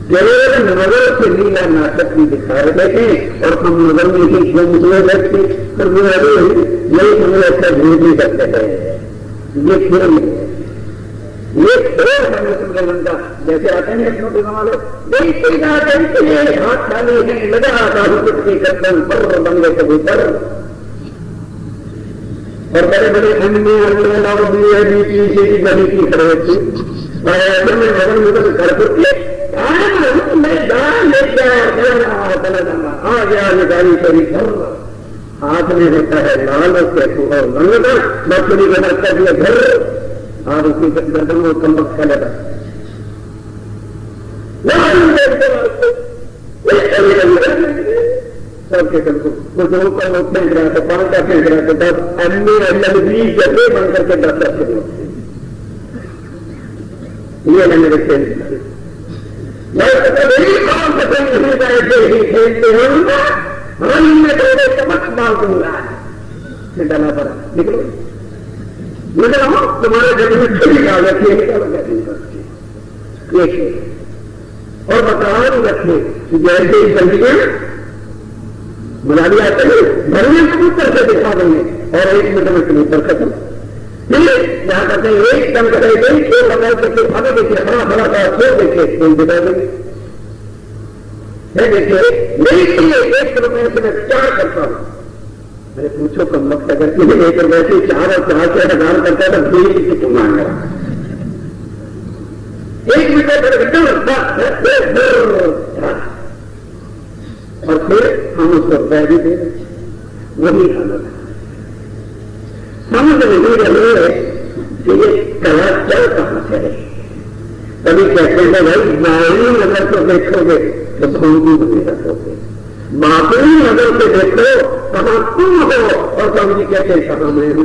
केवल नजर से लीला नाटक भी दिखा रहे थे और हम नजर में ही जो मुझे रखते तो यही तुम्हें ऐसा झूठ नहीं करते थे। ये खेल है, ये खेल है मुसलमान का। जैसे आते हैं छोटे वाले हाथ खाली है लगा आता हूँ कुछ नहीं करता हूँ पर बंगले के भीतर और बड़े बड़े पीछे की गली की खड़े थे मदन मुदन करके मैं दान लेके आ गया गाड़ी करी हाथ में होता है लाल उसके बकरी का रखा दिया घर और उसी गर्दन में कम्बक का लगा सबके कुछ लोग का लोग फेंक रहा था 5 का फेंक रहा था 10 एमए जगह बन करके 10 ये है मेरे खेल खेलते होंगे रंग में तेरे चमक डाल दूंगा डाला पड़ा निकलो निकलो तुम्हारे जगह में छुरी डाल रखी है और बताओ रखे जैसे बंदियां बुलानी आते हैं घर में कबूतर से दिखा देंगे और 1 मिनट में कबूतर खत्म। यहाँ कहते हैं एक दम करेंगे खेल लगा करके आगे देखिए बड़ा बड़ा का खेल देखिए खेल दिखा देंगे देखिए नहीं 1 रुपये से मैं 4 करता हूँ। मैंने पूछो कम वक्त अगर 1 रुपये से 4 और 4 से 1000 करता है तो 2 किसी मांग रहा 1 मिनट और फिर हम उसको पैरी दे वही हालत समझ नहीं रहे कि ये कला क्या कहां से है। कभी कहते हैं भाई बाहरी नजर को देखोगे तो भूमि नहीं रखोगे बातनी नजर से देखो कहां तुम हो और कभी कहते कहां मैं हूं।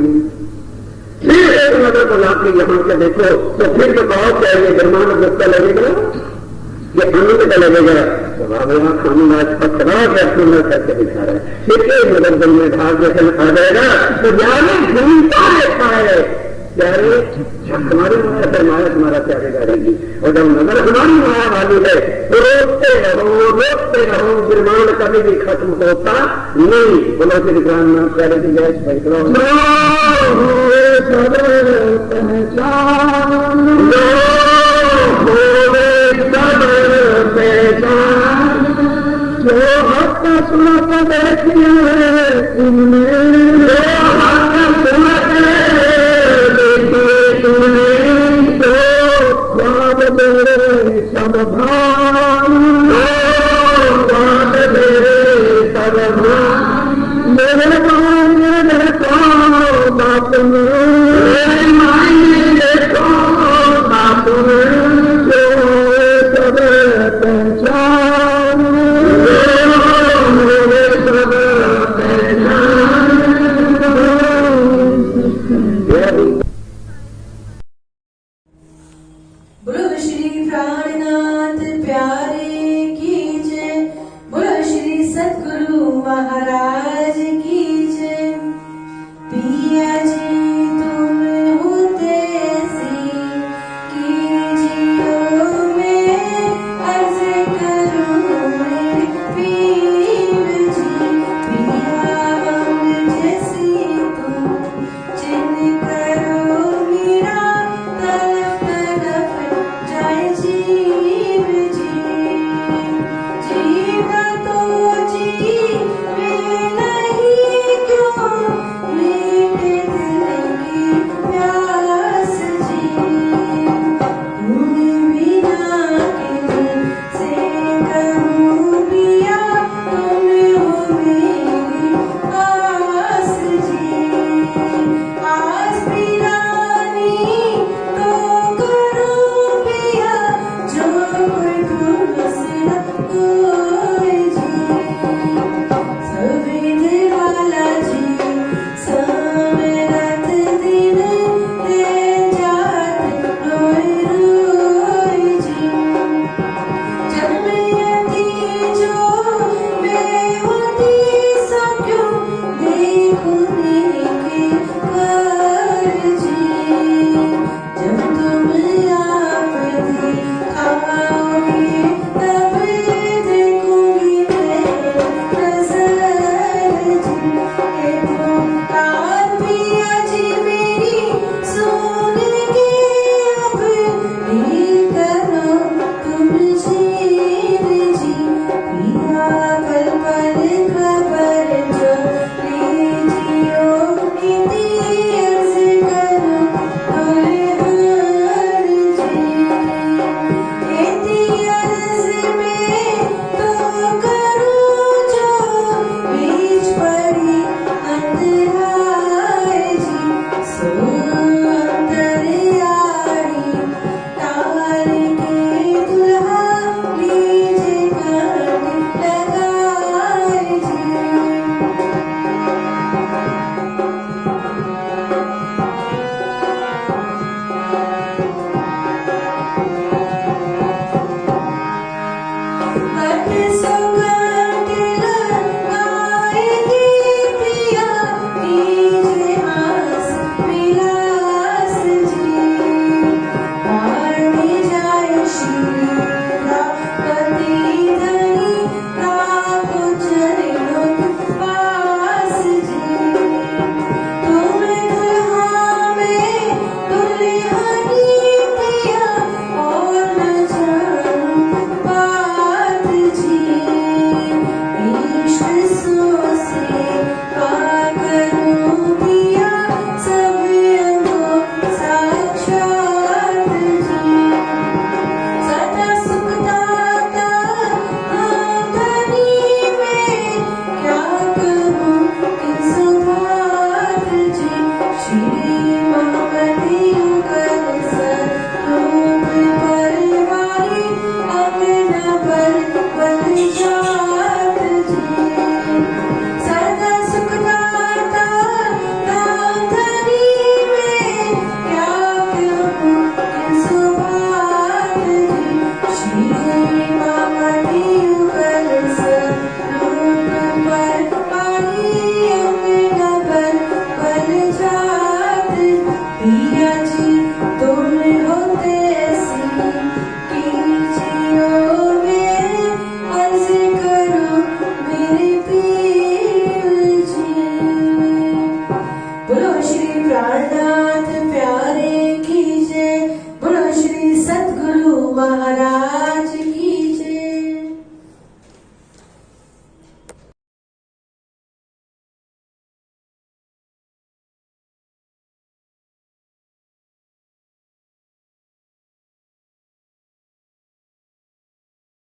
फिर एक नजर को लाके यहां से देखो तो फिर तो बहुत चाहिए ब्रह्मांड गुप्ता लगेगा ये आनंद का लगेगा खाना पकड़ा करके दिखा रहा है। फिर एक नजर में भाग जैसे आ जाएगा तो ज्यादा घूमता रहता है प्यारे हमारी माया पर माया तुम्हारा प्यारे रहेगी और जब नजर हमारी माया वाली है तो रोकते रहो निर्माण कभी भी खत्म होता नहीं। बोलो श्री राम प्यारे जी जय Yeah.